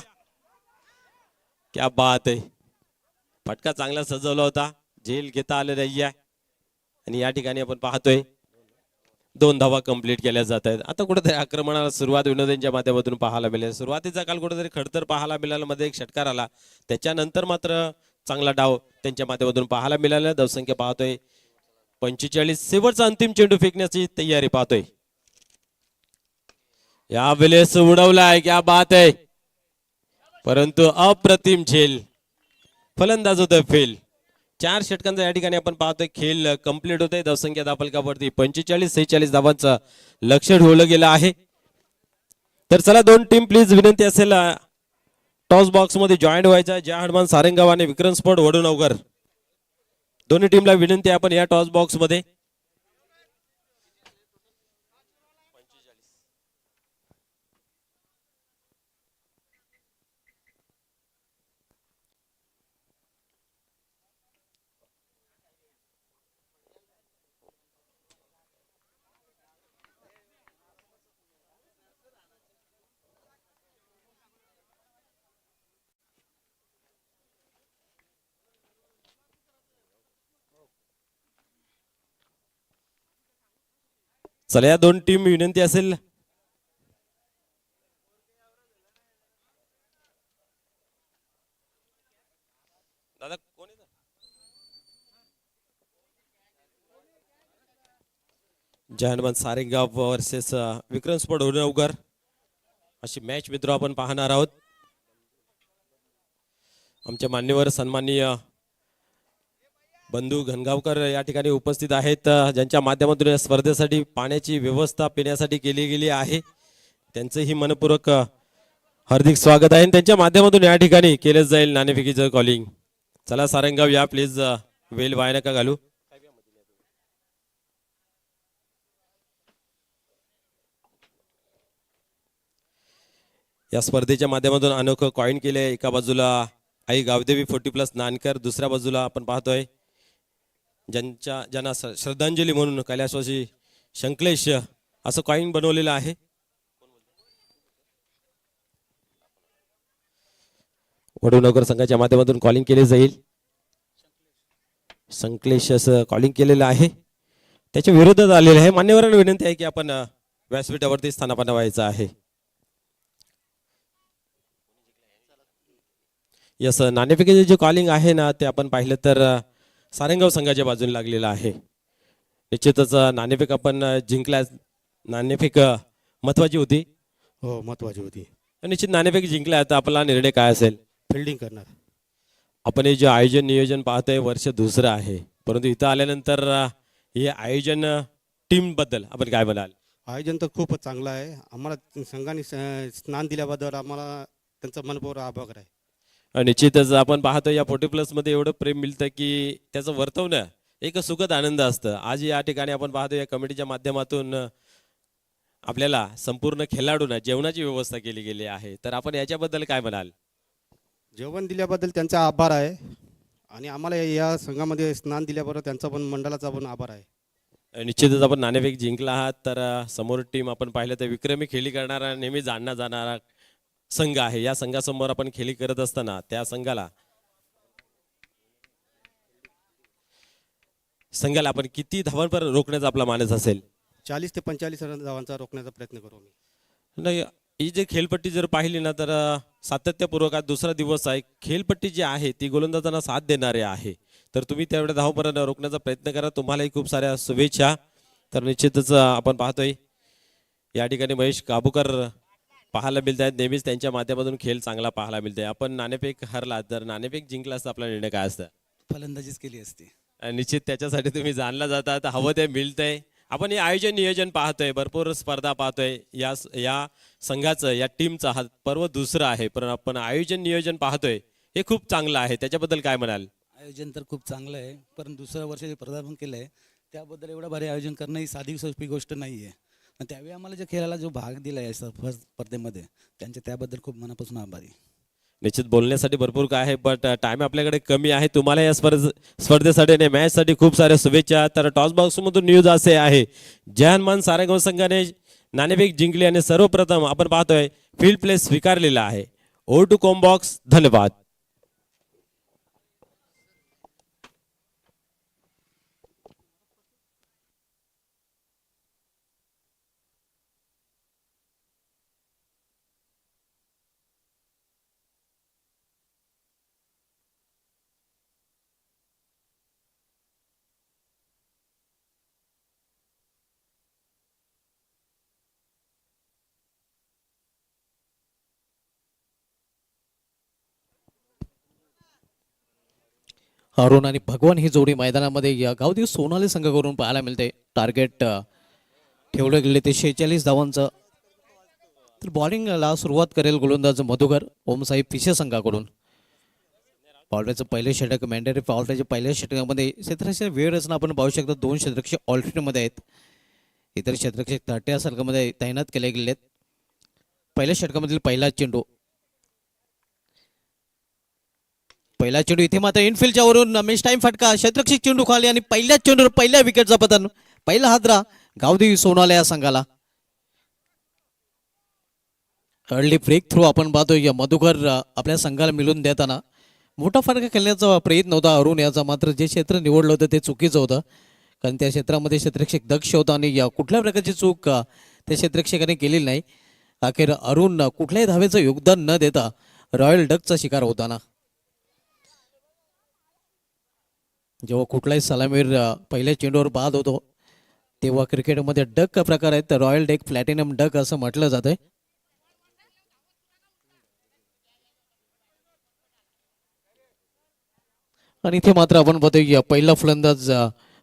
क्या बात आहे. फटका चांगला सजवला होता. झेल घेता आले नाहीये आणि या ठिकाणी आपण पाहतोय 2 धावा कंप्लीट केल्या जात आहेत. आता कुठेतरी आक्रमणाला सुरुवात विनोदांच्या माध्यमातून पाहायला मिळेल. सुरुवातीचा काल कुठेतरी खडतर पाहायला मिळाला, मध्ये एक षटकार आला. त्याच्यानंतर मात्र चांगला डाव त्यांच्या माध्यमातून पाहायला मिळाला. धावसंख्या पाहतोय 45. शेवटचा अंतिम चेंडू फेकण्याची तयारी पाहतोय. या वेळेस उडवलाय. क्या बात आहे. परंतु अप्रतिम झेल. फलंदाज होतं फेल. 4 षटकांचा या ठिकाणी आपण पाहतोय खेळ कंप्लीट होतोय. धावसंख्या धावफलकावरती 45-46 धावांचं लक्ष ठेवलं गेलं आहे. तर चला 2 टीम प्लीज विनंती असेल टॉस बॉक्स मध्ये जॉईन व्हायचा. जय हनुमान सारंगाव आणि विक्रम स्पोर्ट वडूनवगर दोन्ही टीमला विनंती आहे आपण या टॉस बॉक्स मध्ये. चला या 2 टीम विनंती असेल दादा कोण आहे? जय हनुमान सारेगाव वर्सेस विक्रम स्पोर्ट वडूनवगर अशी मॅच मित्र आपण पाहणार आहोत. आमचे मान्यवर सन्माननीय बंधू घनगावकर या ठिकाणी उपस्थित आहेत, ज्यांच्या माध्यमातून या स्पर्धेसाठी पाण्याची व्यवस्था पिण्यासाठी केली गेली आहे. त्यांचंही मनपूर्वक हार्दिक स्वागत आहे. त्यांच्या माध्यमातून या ठिकाणी केलं जाईल नाणेफेकीचं कॉलिंग. चला सारंगाव या प्लीज. वेल वाया नका घालू. या स्पर्धेच्या माध्यमातून अनोखं कॉइन केले. एका बाजूला आई गावदेवी 40+ नानकर, दुसऱ्या बाजूला आपण पाहतोय ज्यांना श्रद्धांजली म्हणून कैलासवासी शंकलेश असं कॉइन बनवलेलं आहे. वडूनगर संघाच्या माध्यमातून कॉलिंग केले जाईल. संकलेश असं कॉलिंग केलेलं आहे. त्याच्या विरोधात आलेलं आहे. मान्यवरांना विनंती आहे की आपण व्यासपीठावरती स्थानापन्न व्हायचं आहे. यस नाणेफेकीचे जे कॉलिंग आहे ना ते आपण पाहिलं तर सारंगाव संघाच्या बाजूने लागलेलं आहे. निश्चितच नाणेफेक आपण जिंकल्या. नाणेफेक महत्वाची होती. हो महत्वाची होती. निश्चित नाणेफेक जिंकल्या तर आपला निर्णय काय असेल? फिल्डिंग करणार. आपण हे जे आयोजन नियोजन पाहतोय वर्ष दुसरं आहे, परंतु इथं आल्यानंतर हे आयोजन टीम बद्दल आपण काय बोलाल? आयोजन तर खूपच चांगलं आहे. आम्हाला संघाने स्नान दिल्याबद्दल आम्हाला त्यांचा मनपूर्वक आभार आहे. निश्चितच आपण पाहतो या 40 प्लस मध्ये एवढं प्रेम मिळतं की त्याचं वर्तवणं एक सुखद आनंद असतं. आज या ठिकाणी आपण पाहतो या कमिटीच्या माध्यमातून आपल्याला संपूर्ण खेळाडूंना जेवणाची व्यवस्था केली गेली आहे. तर आपण याच्याबद्दल काय म्हणाल? जेवण दिल्याबद्दल त्यांचा आभार आहे आणि आम्हाला या संघामध्ये स्नान दिल्याबरोबर त्यांचा पण मंडळाचा पण आभार आहे. निश्चितच आपण नाणेफेक जिंकला आहात. तर समोर टीम आपण पाहिलं तर विक्रमी खेळी करणारा नेहमी जाणला जाणारा संघ आहे. या संघासमोर आपण खेळी करत असताना त्या संघाला आपण किती धावांवर रोखण्याचा आपला मानस असेल? 40 ते 45 रन धावांचा रोखण्याचा प्रयत्न करू आम्ही. नाही, ही जी खेळपट्टी जर पाहिली ना तर सातत्यपूर्वक आज दुसरा दिवस आहे. खेळपट्टी जी आहे ती गोलंदाजांना साथ देणारी आहे. तर तुम्ही तेवढ्या धावपर्यंत रोखण्याचा प्रयत्न करा. तुम्हालाही खूप साऱ्या शुभेच्छा. तर निश्चितच आपण पाहतोय या ठिकाणी महेश काबूकर पाहायला मिळत आहेत. नेहमीच त्यांच्या माध्यमातून खेळ चांगला पाहायला मिळतोय. आपण नाणेफेक हरला तर नाणेफेक जिंकला असता आपला निर्णय काय असता? फलंदाजीच केली असती. निश्चित त्याच्यासाठी तुम्ही जाणला जातात. हवं ते मिळतंय. आपण हे आयोजन नियोजन पाहतोय, भरपूर स्पर्धा पाहतोय. या संघाचं या टीमचा हा पर्व दुसरं आहे, पण आपण आयोजन नियोजन पाहतोय हे खूप चांगलं आहे. त्याच्याबद्दल काय म्हणाल? आयोजन तर खूप चांगलं आहे, पण दुसऱ्या वर्षी जे पदार्पण केलं आहे त्याबद्दल एवढं भारी आयोजन करणं ही साधी सोपी गोष्ट नाही आहे. आणि त्यावेळी आम्हाला ज्या खेळाला जो भाग दिला आहे स्पर्धेमध्ये त्यांचे त्याबद्दल खूप मनापासून आभारी. निश्चित बोलण्यासाठी भरपूर काय आहे, बट टाइम आपल्याकडे कमी आहे. तुम्हाला या स्पर्धेसाठी आणि मॅचसाठी खूप साऱ्या शुभेच्छा. तर टॉस बॉक्समधून न्यूज असे आहे, जय हनुमान सारेगाव संघाने नाणेफेक जिंकली आणि सर्वप्रथम आपण पाहतोय फील्ड प्ले स्वीकारलेला आहे. ओ टू कॉम्बॉक्स, धन्यवाद. अरुण आणि भगवान ही जोडी मैदानामध्ये या गावदेवी सोनाली संघाकडून पाहायला मिळते. टार्गेट ठेवलं गेले ते 46 धावांचं. तर बॉलिंगला सुरुवात करेल गोलंदाज मधुकर ओमसाई पिशे संघाकडून. पावल्याचं पहिले षटक मॅन्डेटरी पावल्याच्या पहिल्या षटकामध्ये क्षेत्ररक्षक वेळ रचना आपण पाहू शकतो. 2 क्षेत्ररक्षक ऑल्टरनेटमध्ये आहेत. इतर क्षेत्ररक्षक तट्या संघामध्ये तैनात केले गेले आहेत. पहिल्या षटकामधील पहिला चेंडू इथे मात्र इनफिल्डच्या वरून मिस टाइम फटका. क्षेत्ररक्षक चेंडू खाली आणि पहिल्याच चेंडूवर पहिल्या विकेटचा पतन. पहिला हादरा गावदेवी सोनाली या संघाला. अर्ली ब्रेक थ्रू आपण पाहतोय या मधुकर आपल्या संघाला मिळून देताना. मोठा फरक खेळण्याचा प्रयत्न होता अरुण याचा, मात्र जे क्षेत्र निवडलं होतं ते चुकीचं होतं. कारण त्या क्षेत्रामध्ये क्षेत्ररक्षक दक्ष होता आणि या कुठल्या प्रकारची चूक त्या क्षेत्ररक्षकाने केलेली नाही. अखेर अरुण कुठल्याही धावेचं योगदान न देता रॉयल डकचा शिकार होताना. जेव्हा कुठलाही सलामीर पहिल्या चेंडूवर बाद होतो तेव्हा क्रिकेटमध्ये डक प्रकार आहेत. तर रॉयल डेक, प्लॅटिनम डक असं म्हटलं जातंय. आणि इथे मात्र आपण पाहतोय पहिला फलंदाज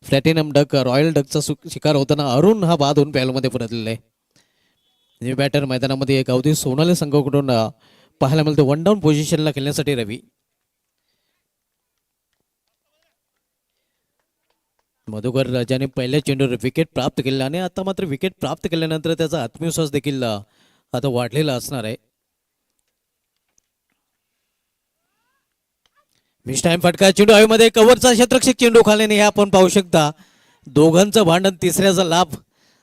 प्लॅटिनम डक रॉयल डकचा शिकार होताना अरुण हा बाद होऊन पॅलमध्ये परतलेला आहे. न्यू बॅटर मैदानामध्ये एक अवधी सोनाली संघाकडून पाहायला मिळतो. 1 डाऊन पोझिशनला खेळण्यासाठी रवी. मधुकर राजाने पहिल्या चेंडूवर विकेट प्राप्त केले आणि आता मात्र विकेट प्राप्त केल्यानंतर त्याचा आत्मविश्वास देखील आता वाढलेला असणार आहे. मिस टाइम फटका. चेंडू हवेमध्ये कव्हरचा क्षेत्ररक्षक चेंडू खाल्याने हे आपण पाहू शकता. दोघांचं भांडण तिसऱ्याचा लाभ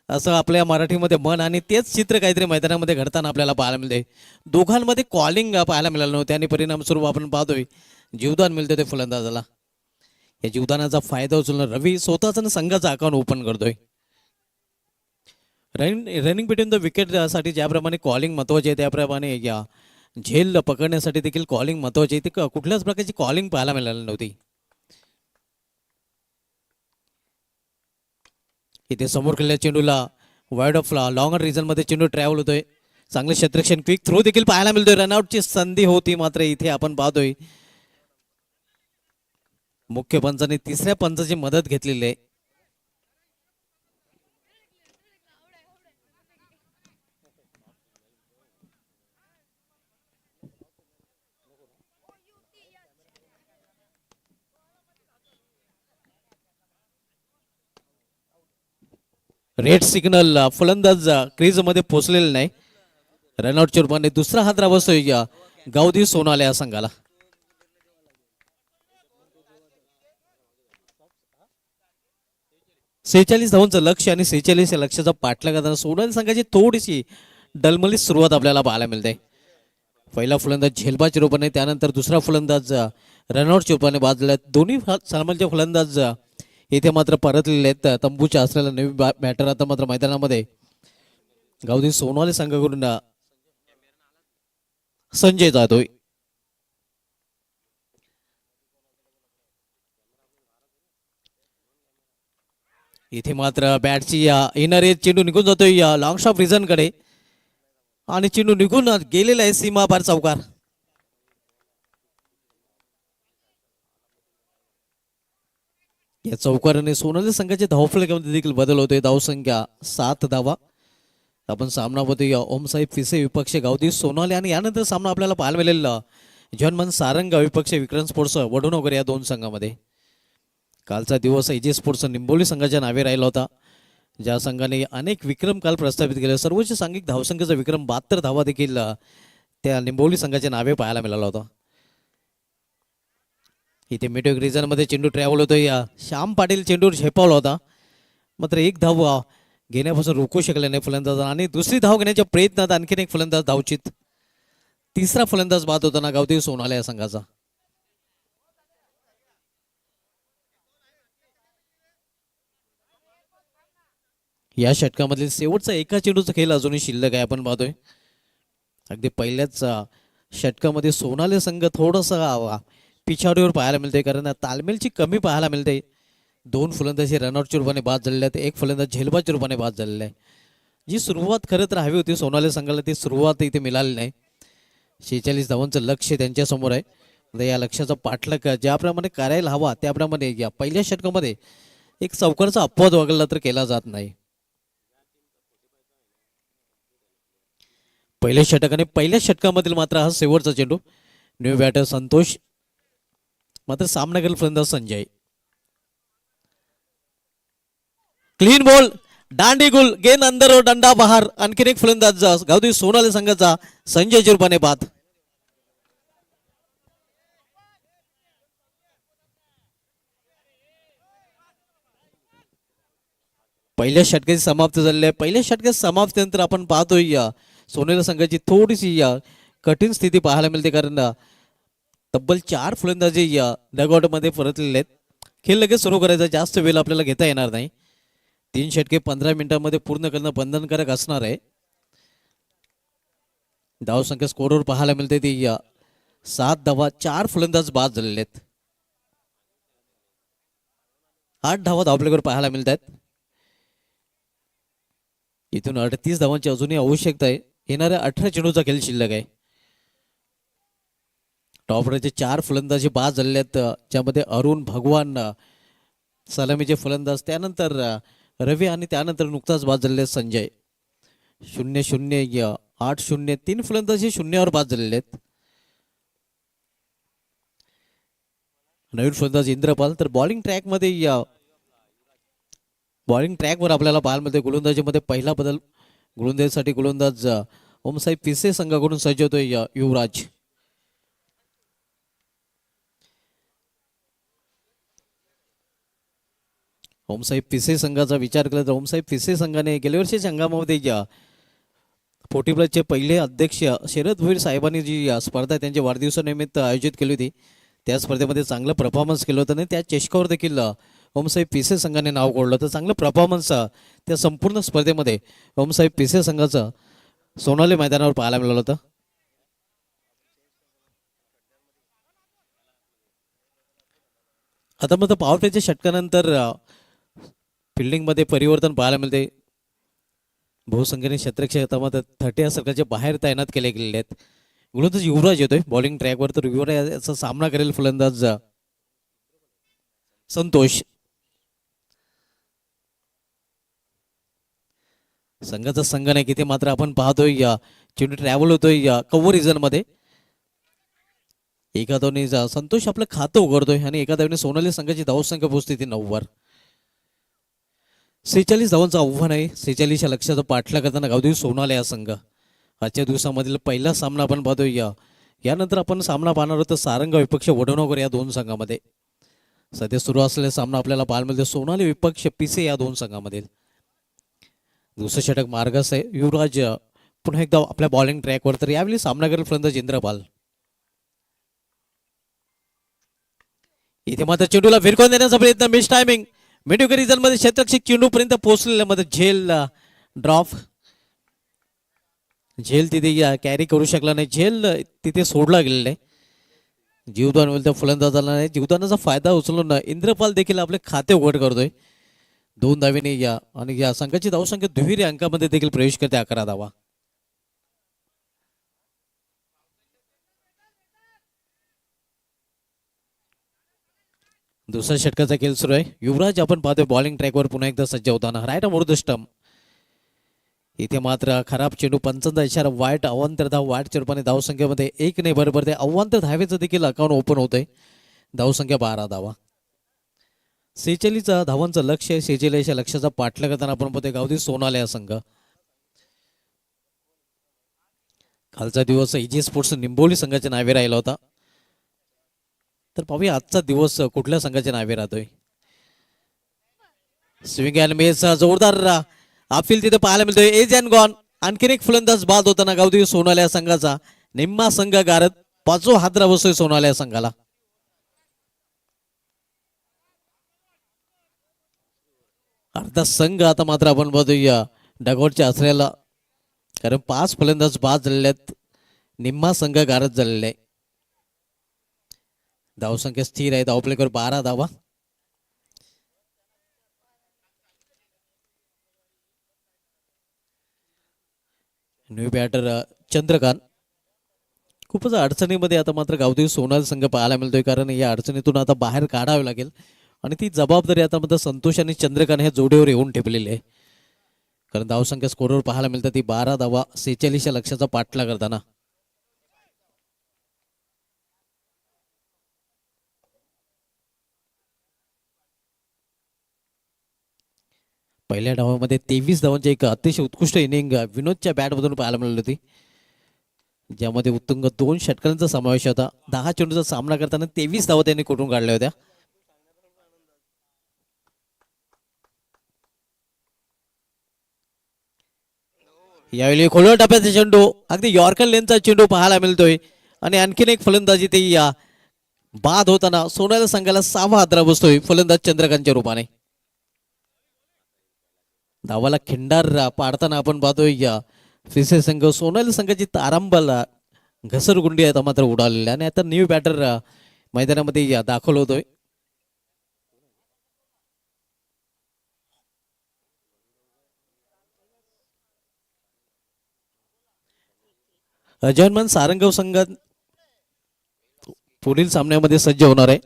असं आपल्या मराठीमध्ये मन, आणि तेच चित्र काहीतरी मैदानामध्ये घडताना आपल्याला पाहायला मिळते. दोघांमध्ये कॉलिंग पाहायला मिळालं नव्हतं आणि परिणामस्वरूप आपण पाहतोय जीवदान मिळतं ते फलंदाजाला. या जीवदानाचा फायदा उचलून रवी स्वतःचा संघाचा अकाउंट ओपन करतोय. रनिंग बिटवीन द विकेट साठी ज्याप्रमाणे कॉलिंग महत्वाची आहे त्याप्रमाणे या झेल पकडण्यासाठी देखील कॉलिंग महत्वाची आहे. ती कुठल्याच प्रकारची कॉलिंग पाहायला मिळाली नव्हती. इथे समोर केलेल्या चेंडूला वाईड ऑफ लॉंगर रिझन मध्ये चेंडू ट्रॅव्हल होतोय. चांगले क्षेत्ररक्षण क्विक थ्रो देखील पाहायला मिळतोय. रनआउटची संधी होती, मात्र इथे आपण पाहतोय मुख्य पंचाने तिसऱ्या पंचाची मदत घेतलेली आहे. रेड सिग्नल फलंदाज क्रीज मध्ये पोहोचलेला नाही. रनआउटच्या रूपाने दुसरा हात बसतोय गावदी सोनाले या संघाला. सेहेचाळीस धावांचं लक्ष आणि 46 या लक्षाचा पाठलाग करताना सोनाली संघाची थोडीशी डलमलीत सुरुवात आपल्याला पाहायला मिळते. पहिला फलंदाज झेलबाच्या रूपाने, त्यानंतर दुसरा फलंदाज रनआउटच्या रूपाने बाजला. दोन्ही सलामीचे फलंदाज इथे मात्र परतलेले आहेत. तंबूच्या असलेला नवीन बॅटर आता मात्र मैदानामध्ये गावदी सोनाली संघाकडून संजय जाधव. इथे मात्र बॅटची इनर एज चेंडू निघून जातोय लॉंग शॉप रिझन कडे आणि चेंडू निघून गेलेला आहे सीमा पार चौकार. या चौकाराने सोनाली संघाच्या धावफलकामध्ये देखील बदल होतोय. धावसंख्या 7 धावा. आपण सामना बघतोय ओमसाहेब फिसे विपक्ष गावदी सोनाली आणि यानंतर सामना आपल्याला पाहायला मिळेल जन्मन सारंग विपक्ष विक्रम स्पोर्ट्स वडूनगर या दोन संघामध्ये. कालचा दिवस एजे स्पोर्ट्स निंबोली संघाच्या नावे राहिला होता, ज्या संघाने अनेक विक्रम काल प्रस्थापित केले. सर्वोच्च सांघिक धावसंख्येचा विक्रम 72 धावा देखील त्या निंबोली संघाच्या नावे पाहायला मिळाला होता. इथे मिडविक रिजन मध्ये चेंडू ट्रॅव्हल होतोय. श्याम पाटील चेंडूवर झेपावला होता, मात्र एक धाव घेण्यापासून रोखू शकले नाही फलंदाज आणि दुसरी धाव घेण्याच्या प्रयत्नात आणखीन एक फलंदाज धावचित. तिसरा फलंदाज बाद होताना गावठी सोनाली या संघाचा. या षटकामधील शेवटचा एका चेंडूचा खेळ अजूनही शिल्लक आहे. आपण पाहतोय अगदी पहिल्याच षटकामध्ये सोनाली संघ थोडासा पिछाडीवर पाहायला मिळते, कारण तालमेलची कमी पाहायला मिळते. 2 फलंदाजी रनआउटच्या रूपाने बाद झालेले आहेत, 1 फलंदाज झेलबाच्या रूपाने बाद झालेला आहे. जी सुरुवात खरं तर हवी होती सोनाली संघाला, ती सुरुवात इथे मिळाली नाही. 46 धावांचं लक्ष त्यांच्या समोर आहे. आता या लक्ष्याचा पाठलाग ज्याप्रमाणे करायला हवा त्याप्रमाणे या पहिल्या षटकामध्ये एक चौकारचा अपवाद वगळला तर केला जात नाही. पहिल्या षटक आणि पहिल्या षटकामधील मात्र हा शेवटचा चेंडू. न्यू बॅटर संतोष, मात्र सामना करेल फलंदाज संजय. क्लीन बॉल, दांडी गुल, गेंद अंदर और डंडा बाहर. आणखीन एक फलंदाज गावठी सोनाली संघाचा संजयच्या रूपाने बाद. पहिल्या षटकाची समाप्त झालेली आहे. पहिल्या षटकाच्या समाप्तीनंतर आपण पाहतोय सोनेरी संघाची थोडीशी कठीण स्थिती पाहायला मिळते, कारण तब्बल 4 फलंदाजी डगआउट मध्ये परतलेले आहेत. खेळ लगेच सुरू करायचा, जास्त वेळ आपल्याला घेता येणार नाही. 3 षटके 15 मिनिटांमध्ये पूर्ण करणं बंधनकारक असणार आहे. धावसंख्या स्कोरवर पाहायला मिळते ती 7 धावा, 4 फलंदाज बाद झालेले आहेत. 8 धावा धावपल्यावर पाहायला मिळत आहेत. इथून 38 धावांची अजूनही आवश्यकता आहे. येणाऱ्या 18 चेंडूचा खेळ शिल्लक आहे. टॉपरचे 4 फलंदाजी बाद झालेले आहेत, ज्यामध्ये अरुण भगवान सलामीचे फलंदाज, त्यानंतर रवी आणि त्यानंतर नुकताच बाद झालेले संजय. 0-0, 8-0, 3 फलंदाजी शून्यावर बाद झालेले आहेत. नवीन फलंदाज इंद्रपाल. तर बॉलिंग ट्रॅकवर आपल्याला पाहायला मिळते गोलंदाजीमध्ये पहिला बदल. गोलंदाजीसाठी गोलंदाज ओमसाहेब पिसे संघाकडून सज्ज होतोय युवराज. ओमसाहेब पिसे संघाचा विचार केला तर ओमसाहेब पिसे संघाने गेल्या वर्षीच्या हंगामामध्ये 40 प्लसचे पहिले अध्यक्ष शरद भोईर साहेबांनी जी स्पर्धा त्यांच्या वाढदिवसानिमित्त आयोजित केली होती, त्या स्पर्धेमध्ये चांगलं परफॉर्मन्स केलं होतं आणि त्या चषकावर देखील ओमसाहेब पिसे संघाने नाव कोरलं होतं. चांगलं परफॉर्मन्स त्या संपूर्ण स्पर्धेमध्ये ओमसाहेब पिसे संघाचं सोनाली मैदानावर पाहायला मिळालं होतं. आता मात्र पॉवर प्लेच्या षटकानंतर फिल्डिंगमध्ये परिवर्तन पाहायला मिळते. बहुसंख्येने क्षेत्ररक्षक आता मात्र 30 सर्कलच्या बाहेर तैनात केले गेलेले आहेत. गोलंदाज युवराज येतोय बॉलिंग ट्रॅकवर, तर युवराजचा सामना करेल फलंदाज संतोष. संघाचा संघ नाही किती मात्र आपण पाहतोय चेंडू ट्रॅव्हल होतोय कव्हर रिजन मध्ये. एका धावने संतोष आपलं खातं उघडतोय आणि एका धावने सोनाली संघाची धावसंख्या पोहोचते ती 9 वर. 46 धावांचं आव्हान आहे. 46च्या लक्ष्याचा पाठला करताना गावदेवी सोनाले हा संघ. आजच्या दिवसामधील पहिला सामना आपण पाहतोय. यानंतर आपण सामना पाहणार आहोत सारंग विपक्ष वडवणकर या दोन संघामध्ये. सध्या सुरू असलेला सामना आपल्याला पाहायला मिळतो सोनाली विपक्ष पिसे या दोन संघामध्ये. दुसरं षटक मार्गस आहे. युवराज पुन्हा एकदा आपल्या बॉलिंग ट्रॅकवर, तर यावेळी सामना करेल फलंदाज इंद्रपाल. इथे मात्र चेंडूला विरकून देण्याचा प्रयत्न, मिस टायमिंग. मिडविकेट रिझनमध्ये क्षेत्ररक्षक चेंडू पर्यंत पोहोचलेल्या मध्ये झेल ड्रॉप. झेल तिथे कॅरी करू शकला नाही. झेल तिथे सोडला गेलेला आहे. जीवदान होईल त्या फलंदाजाला नाही. जीवदानाचा फायदा उचलून इंद्रपाल देखील आपले खाते उघड करतोय 2 धावेने. आणि या संघाची धावसंख्या दुहेरी अंकामध्ये देखील प्रवेश करते 11 धावा. दुसऱ्या षटकाचा खेळ सुरू आहे. युवराज आपण पाहतोय बॉलिंग ट्रॅकवर पुन्हा एकदा सज्ज होताना. Right arm over stump. इथे मात्र खराब चेंडू, पंचांचा इशारा, वाईट अवांतर धाव. वाईट चेडपाने धावसंख्येमध्ये 1 नाही बरोबर ते अवांतर धावेचं देखील अकाउंट ओपन होतंय. धावसंख्या 12 धावा. 46 धावांचं लक्ष आहे. 46च्या लक्ष्याचा पाठला करताना आपण पाहतोय गावदेवी सोनाले हा संघ. कालचा दिवस इजी स्पोर्ट्स निंबोली संघाच्या नावे राहिला होता. तर पाहूया आजचा दिवस कुठल्या संघाच्या नावे राहतोय. स्विंग अँड मिस, जोरदार अपील तिथे पाहायला मिळतोय. Edge and gone. आणखीन एक फलंदाज बाद होताना गावदेवी सोनाले या संघाचा. निम्मा संघ गारद, 5 हादरा बसतोय सोनाले या संघाला. अर्धा संघ आता मात्र आपण बघतोय डगआउटच्या आसऱ्याला, कारण 5 फलंदाज बाद झालेले आहेत. निम्मा संघ गारद झालेला आहे. धावसंख्या स्थिर आहे. धावप्लेकर 12 धावा. New batter Chandrakant. खूपच अडचणीमध्ये आता मात्र गावदेवी सोनाली संघ पाहायला मिळतोय, कारण या अडचणीतून आता बाहेर काढावी लागेल. आणि ती जबाबदारी आता मात्र संतोष आणि चंद्रकांत ह्या जोडीवर येऊन ठेवलेली आहे. कारण धावसंख्या स्कोरवर पाहायला मिळतात ती 12 धावा 46च्या लक्ष्याचा पाठला करताना. पहिल्या डावामध्ये 23 धावांची एक अतिशय उत्कृष्ट इनिंग विनोदच्या बॅटमधून पाहायला मिळाली होती, ज्यामध्ये उत्तुंग 2 षटकांचा समावेश होता. 10 चेंडूचा सामना करताना 23 धावा त्यांनी कुठून काढल्या होत्या. यावेळी खोलवर टप्प्याचा चेंडू, अगदी यॉर्कर लेनचा चेंडू पाहायला मिळतोय. आणि आणखीन एक फलंदाजी ते बाद होताना सोनाली संघाला 6वा हादरा बसतोय फलंदाज चंद्रकांतच्या रूपाने. धावाला खिंडार पाडताना आपण पाहतोय फिसे संघ. सोनाली संघाची तारांबल घसरगुंडी आता मात्र उडालेल्या, आणि आता न्यू बॅटर मैदानामध्ये दाखल होतोय. अजयमान सारंगव संघात पुढील सामन्यामध्ये सज्ज होणार आहे.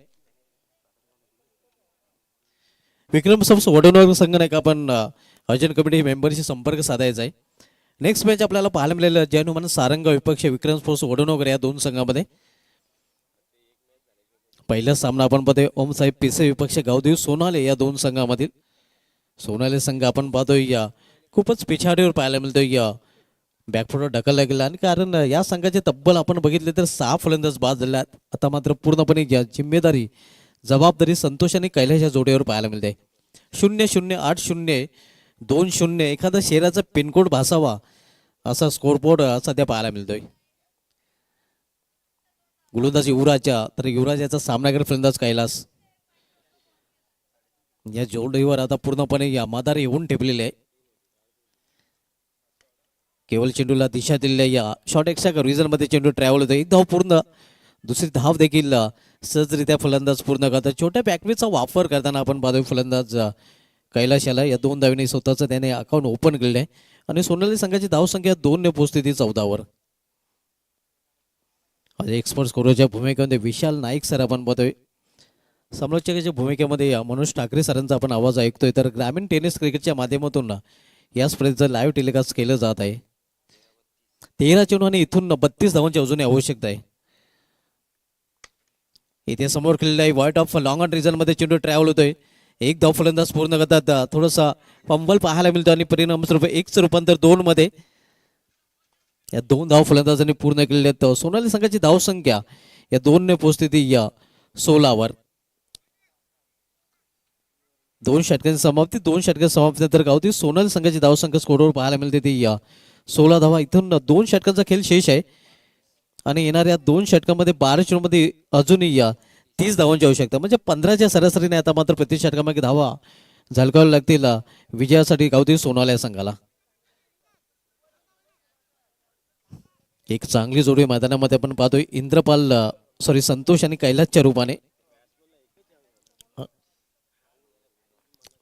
विक्रम सबस वडवणूक संघ नाही का आपण आयोजन कमिटी मेंबरशी संपर्क साधायचा आहे. नेक्स्ट मॅच आपल्याला पाहायला मिळालेलं जयनुमान सारंग विपक्ष विक्रम स्पोर्ट्स वडवणूक या दोन संघामध्ये. पहिला सामना आपण पाहतोय ओम साहेब पिसे विपक्ष गावदेवी सोनाले या दोन संघामधील. सोनाले संघ आपण पाहतोय खूपच पिछाडीवर पाहायला मिळतोय, बॅकफुटवर ढकलला गेला. आणि कारण या संघाचे तब्बल आपण बघितले तर 6 फलंदाज बाद झाले आहेत. आता मात्र पूर्णपणे जिम्मेदारी जबाबदारी संतोष आणि कैलाशच्या जोडीवर पाहायला मिळते. 0-0-8-0-2-0 एखादा शेराचा पिनकोड भासावा असा स्कोरबोर्ड सध्या पाहायला मिळतोय. गोलंदाज युवराजच्या, तर युवराजाचा सामनागर फलंदाज कैलास. या जोडीवर आता पूर्णपणे मदार येऊन ठेपलेले आहे. केवळ चेंडूला दिशा दिलेल्या शॉर्ट एक्स्ट्रा रिझनमध्ये चेंडू ट्रॅव्हल होतो. एक धाव पूर्ण, दुसरी धाव देखील सहजरित्या फलंदाज पूर्ण करतात. छोट्या पॅकवेचा वापर करताना आपण पाहतोय फलंदाज कैलाश याला या 2 धावीने स्वतःचं त्याने अकाउंट ओपन केलेलं आहे. आणि सोनाली संघाची धावसंख्या 2 ने पोहोचते ती 14वर. एक्सपर्ट स्कोरच्या भूमिकेमध्ये विशाल नाईक सर आपण पाहतोय. समालोचकाच्या भूमिकेमध्ये मनोज ठाकरे सरांचा आपण आवाज ऐकतोय. तर ग्रामीण टेनिस क्रिकेटच्या माध्यमातून या स्पर्धेचं लाईव्ह टेलिकास्ट केलं जात आहे. 13 चेंडू आणि इथून 32 धावांची अजूनही आवश्यकता आहे. इथे समोर खेळलेला आहे white off long on reason मध्ये चेंडू ट्रॅव्हल होतोय. एक धाव फलंदाज पूर्ण करतात. थोडासा फंबल पाहायला मिळतो आणि परिणाम स्वरूप 1चं रूपांतर 2 मध्ये या 2 धाव फलंदाजांनी पूर्ण केलेल्या आहेत. सोनाली संघाची धावसंख्या या 2 ने पोहोचते ती या 16 2 षटकांची समाप्ती 2 षटकांची समाप्तीनंतर गावती सोनाली संघाची धावसंख्या स्कोरवर पाहायला मिळते ती या 16 धावा. इथून 2 षटकांचा खेळ शेष आहे आणि येणाऱ्या 2 षटकांमध्ये 12 चेंडूमध्ये अजूनही या 30 धावांची आवश्यकता, म्हणजे 15च्या सरासरीने आता मात्र प्रति षटकामागे धावा झळकाव्या लागतील विजयासाठी गावती सोनाली संघाला. एक चांगली जोडी मैदानामध्ये आपण पाहतोय इंद्रपाल संतोष आणि कैलासच्या रूपाने.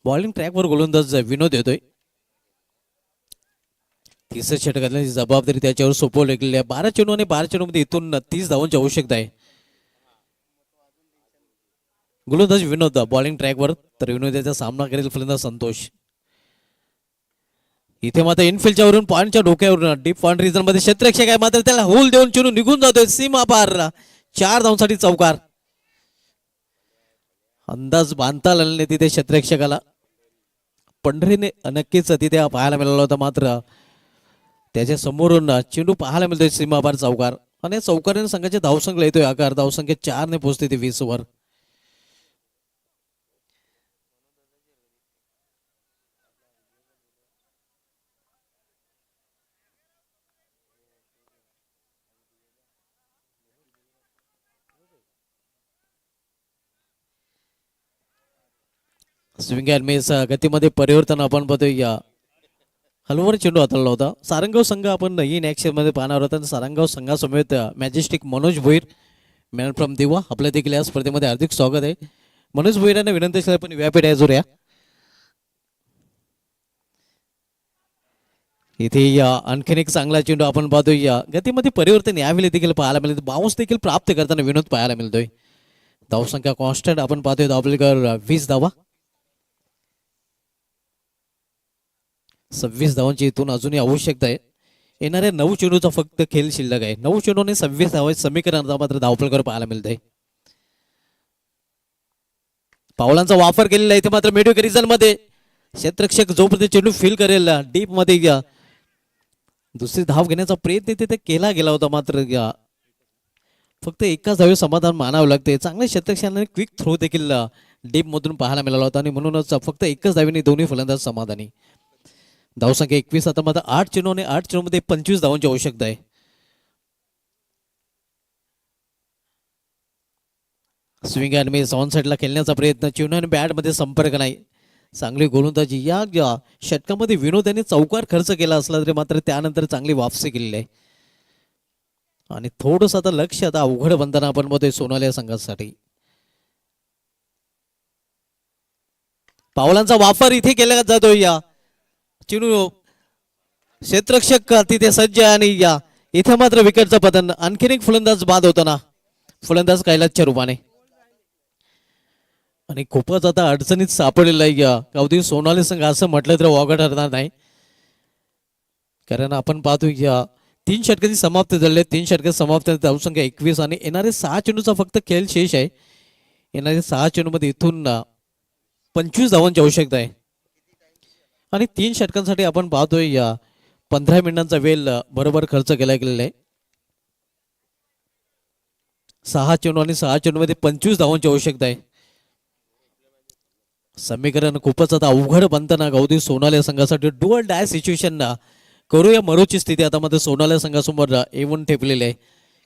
बॉलिंग ट्रॅकवर गोलंदाज विनोद येतोय. तिसऱ्या षटकातली जबाबदारी त्याच्यावर सोपवली गेली आहे. 12 चेंडू आणि 12 चेंडूमध्ये इथून 30 धावांची आवश्यकता आहे. गोलंदाज विनोद बॉलिंग ट्रॅकवर, तर विनोदाचा सामना करेल फलंदाज संतोष. इथे मात्र इनफिल्डच्या वरून पॉईंटच्या डोक्यावरून डीप पॉईंट रिजन मध्ये क्षेत्ररक्षक आहे, मात्र त्याला होल देऊन चेंडू निघून जातोय सीमा पार. 4 धावांसाठी चौकार. अंदाज बांधता आला नाही तिथे क्षेत्ररक्षकाला. पंढरीने नक्कीच तिथे पाहायला मिळाला होता, मात्र त्याच्या समोरून चेंडू पाहायला मिळतोय सीमा पार चौकार. आणि चौकाराने संघाच्या धावसंख्येला येतोय आकार. धावसंख्या 4 ने पोहोचते ती 20 वर. स्विंग अँड मिस गतीमध्ये परिवर्तन आपण पाहतोय. या हलवर चेंडू हाताळला होता. सारंगाव संघ आपण इन ऍक्शन मध्ये पाहणार होता. सारंगाव संघासमवेत majestic Manoj Bhoir man from Diva आपल्या देखील या स्पर्धेमध्ये हार्दिक स्वागत आहे. मनोज भोईर यांना विनंती केली पण व्यापीठ आहे जोऱ्या. इथे या आणखीन एक चांगला चेंडू आपण पाहतोय. या गतीमध्ये परिवर्तन यावेळी देखील पाहायला मिळते. बाउन्स देखील प्राप्त करताना विनोद पाहायला मिळतोय. धावसंख्या कॉन्स्टंट आपण पाहतोय. धावलेकर 20 धावा. 26 धावांची इथून अजूनही आवश्यकता आहे. येणाऱ्या 9 चेंडूचा फक्त खेळ शिल्लक आहे. 9 चेंडूने 26 धावांचे समीकरण मात्र धावफलकर पाहायला मिळतंय. पावलांचा वापर केलेला आहे इथे मात्र मिडविक रिजन मध्ये क्षेत्ररक्षक जोपर्यंत चेंडू फील करेल डीप मध्ये घ्या दुसरी धाव घेण्याचा प्रयत्न तिथे केला गेला होता, मात्र फक्त एकाच धावे समाधान मानावं लागते. चांगल्या क्षेत्ररक्षकांनी क्विक थ्रो देखील डीप मधून पाहायला मिळाला होता आणि म्हणूनच फक्त एकच धावेने दोन्ही फलंदाज समाधानी. धावसंख्या 21. आता मात्र 8 चेंडू आणि 8 चेंडूमध्ये 25 धावांची आवश्यकता आहे. स्विंग अँड मिस ऑन साईडला खेळण्याचा प्रयत्न. चेंडू आणि बॅट मध्ये संपर्क नाही. चांगली गोलंदाजी या षटकामध्ये विनोद यांनी चौकार खर्च केला असला तरी मात्र त्यानंतर चांगली वापसी केलेली आहे. आणि थोडंसं आता लक्ष आता अवघड बनताना आपण बघतोय सोनाली संघासाठी. पावलांचा वापर इथे केला जातोय. या चेंडू क्षेत्ररक्षक तिथे सज्ज आहे आणि या इथे मात्र विकेटचं पतन. आणखीन एक फलंदाज बाद होताना फलंदाज कैलासच्या रूपाने. आणि खूपच आता अडचणीत सापडलेला आहे या गावठी सोनाली संघ असं म्हटलं तर वावगं ठरणार नाही, कारण आपण पाहतो या 3 षटकाची समाप्ती झाली आहे. 3 षटकाची समाप्ती धावसंख्या 21 आणि येणारे 6 चेंडूचा फक्त खेळ शेष आहे. येणारे 6 चेंडूमध्ये इथून 25 धावांची आवश्यकता आहे आणि 3 षटकांसाठी आपण पाहतोय या 15 मिनिटांचा वेळ बरोबर खर्च केला गेलेला आहे. 6 चेंडू आणि 6 चेंडूमध्ये 25 धावांची आवश्यकता आहे. समीकरण खूपच आता अवघड बनताना गावठी सोनाली संघासाठी डुअल डाय सिच्युएशन करूया मरोची स्थिती आता मध्ये सोनाली संघासमोर येऊन ठेपलेली आहे,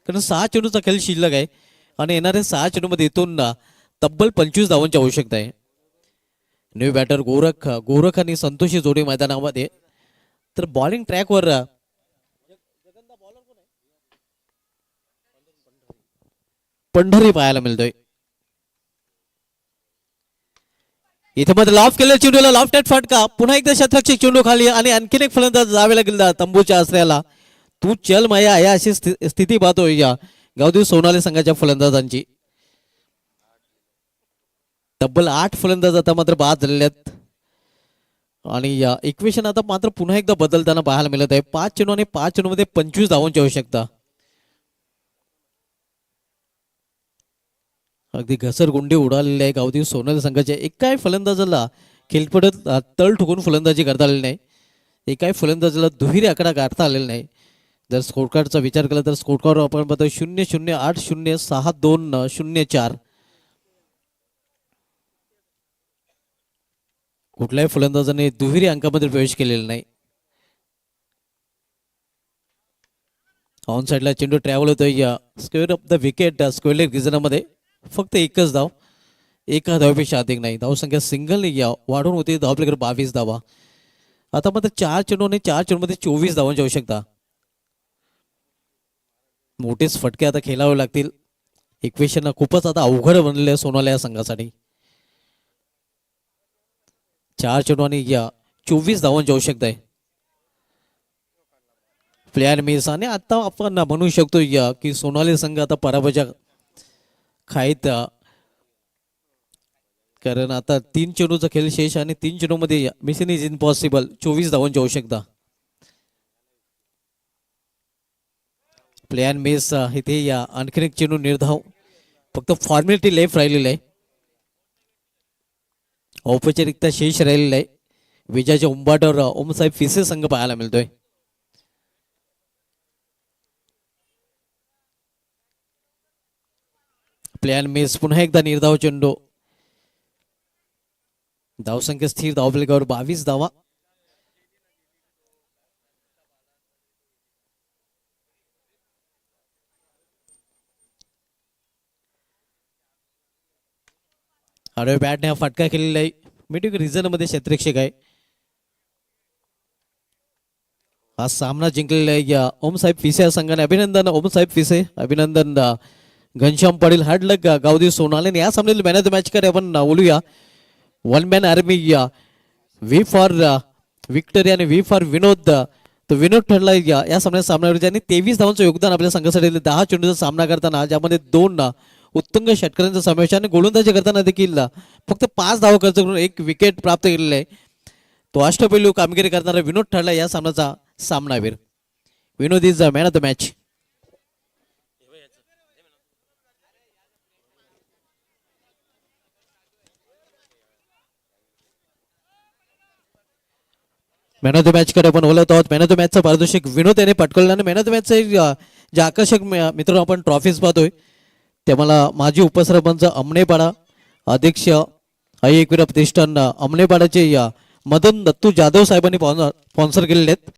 कारण 6 चेंडूचा खेळ शिल्लक आहे आणि येणाऱ्या 6 चेंडूमध्ये इथून तब्बल 25 धावांची आवश्यकता आहे. न्यू बॅटर गोरख आणि संतोषी जोडी मैदानामध्ये. तर बॉलिंग ट्रॅकवर पंढरी पाहायला मिळतोय. इथे मध्ये लॉफ्ट केलेल्या चेंडूला लॉफ्ट फटका. पुन्हा एकदा शतरक्षक चेंडू खाली आणि आणखीन एक फलंदाज जावे लागेल तंबूच्या आश्रयाला. तू चल माया या अशी स्थिती पाहतोय या गावठी सोनाली संघाच्या फलंदाजांची. तब्बल 8 फलंदाज आता मात्र बाद झालेले आहेत आणि या इक्वेशन आता मात्र पुन्हा एकदा बदलताना पाहायला मिळत आहे. 5 चेंडू आणि 5 चेंडू मध्ये 25 धावांची आवश्यकता. अगदी घसरगुंडी उडालेली आहे गावठी सोनाली संघाच्या. एकाही फलंदाजाला खेळपडत तळ ठोकून फलंदाजी करता आलेली नाही. एकाही फलंदाजाला दुहेरी आकडा गाठता आलेला नाही. जर स्कोर कार्डचा विचार केला तर स्कोर कार्ड आपण पाहतो 0-0-8-0-6-2-0-4. कुठल्याही फलंदाजाने दुहेरी अंकामध्ये प्रवेश केलेला नाही. ऑन साईडला चेंडू ट्रॅव्हल होतोय या square of the wicket square leg रिझनामध्ये. फक्त एकच धाव, एका धावेपेक्षा अधिक नाही. धावसंख्या सिंगलने या वाढून होती धावपलीकडे 22 धावा. आता मात्र 4 चेंडू आणि 4 चेंडूमध्ये 24 धावांची आवश्यकता. मोठेच फटके आता खेळावे लागतील. इक्वेशन खूपच आता अवघड बनलेलं आहे सोनाली या संघासाठी. 4 चेंडू आणि या 24 धावांची आवश्यकता आहे. प्लेयर मिस आणि आता आपण म्हणू शकतो या की सोनाली संघ आता पराभवाच्या खाईत, कारण आता 3 चेंडूचा खेळ शेष आणि 3 चेंडूमध्ये मिशन इज इम्पॉसिबल. 24 धावांची आवश्यकता. प्लेयर मिस इथे या आणखीन एक चेंडू निर्धाव. फक्त फॉर्मॅलिटी लेफ्ट राहिलेलं आहे. औपचारिकता शेष राहिलेला आहे. विजयाच्या उंबाटावर ओमसाहेब फिसे संघ पाहायला मिळतोय. प्लेयर मिस पुन्हा एकदा निर्धाव चेंडू. धावसंख्या स्थिर धावफलकावर 22 धावा. आडव्या बॅटने हा फटका केलेला आहे. मिडियम रिझनमध्ये क्षेत्ररक्षक आहे. हा सामना जिंकलेला आहे या ओमसाहेब फिसे या संघाने. अभिनंदन ओमसाहेब फिसे, अभिनंदन घनश्याम पाटील. हार्ड लक गावदी सोनाली. या सामन्यातील मॅन ऑफ द मॅच कडे आपण बोलूया. वन मॅन आर्मी या व्ही फॉर विक्टरी आणि व्ही फॉर विनोद. तो विनोद ठरला या सामन्यावर ज्यांनी 23 धावांचं योगदान आपल्या संघासाठी दिलं. 10 चेंडूचा सामना करताना ज्यामध्ये 2 उत्तुंग षटकारांचा समावेश आणि गोलंदाजी करताना देखील फक्त 5 धावा खर्च करून 1 विकेट प्राप्त केलेला आहे. तो अष्टपैलू कामगिरी करणारा विनोद ठरला या सामन्याचा सामनावीर. Vinod is the man of the match. Man of the match कडे आपण बोलत आहोत. मॅन ऑफ द मॅचचा पारितोषिक विनोद याने पटकवलं. आणि मॅन ऑफ द मॅचचे जे आकर्षक मित्रांनो आपण ट्रॉफीज पाहतोय ते मला माजी उपसरपंच अमनेपाडा, अध्यक्ष आई एकविरा प्रतिष्ठान अमनेपाडाचे मदन दत्तू जाधव साहेबांनी स्पॉन्सर केलेले आहेत.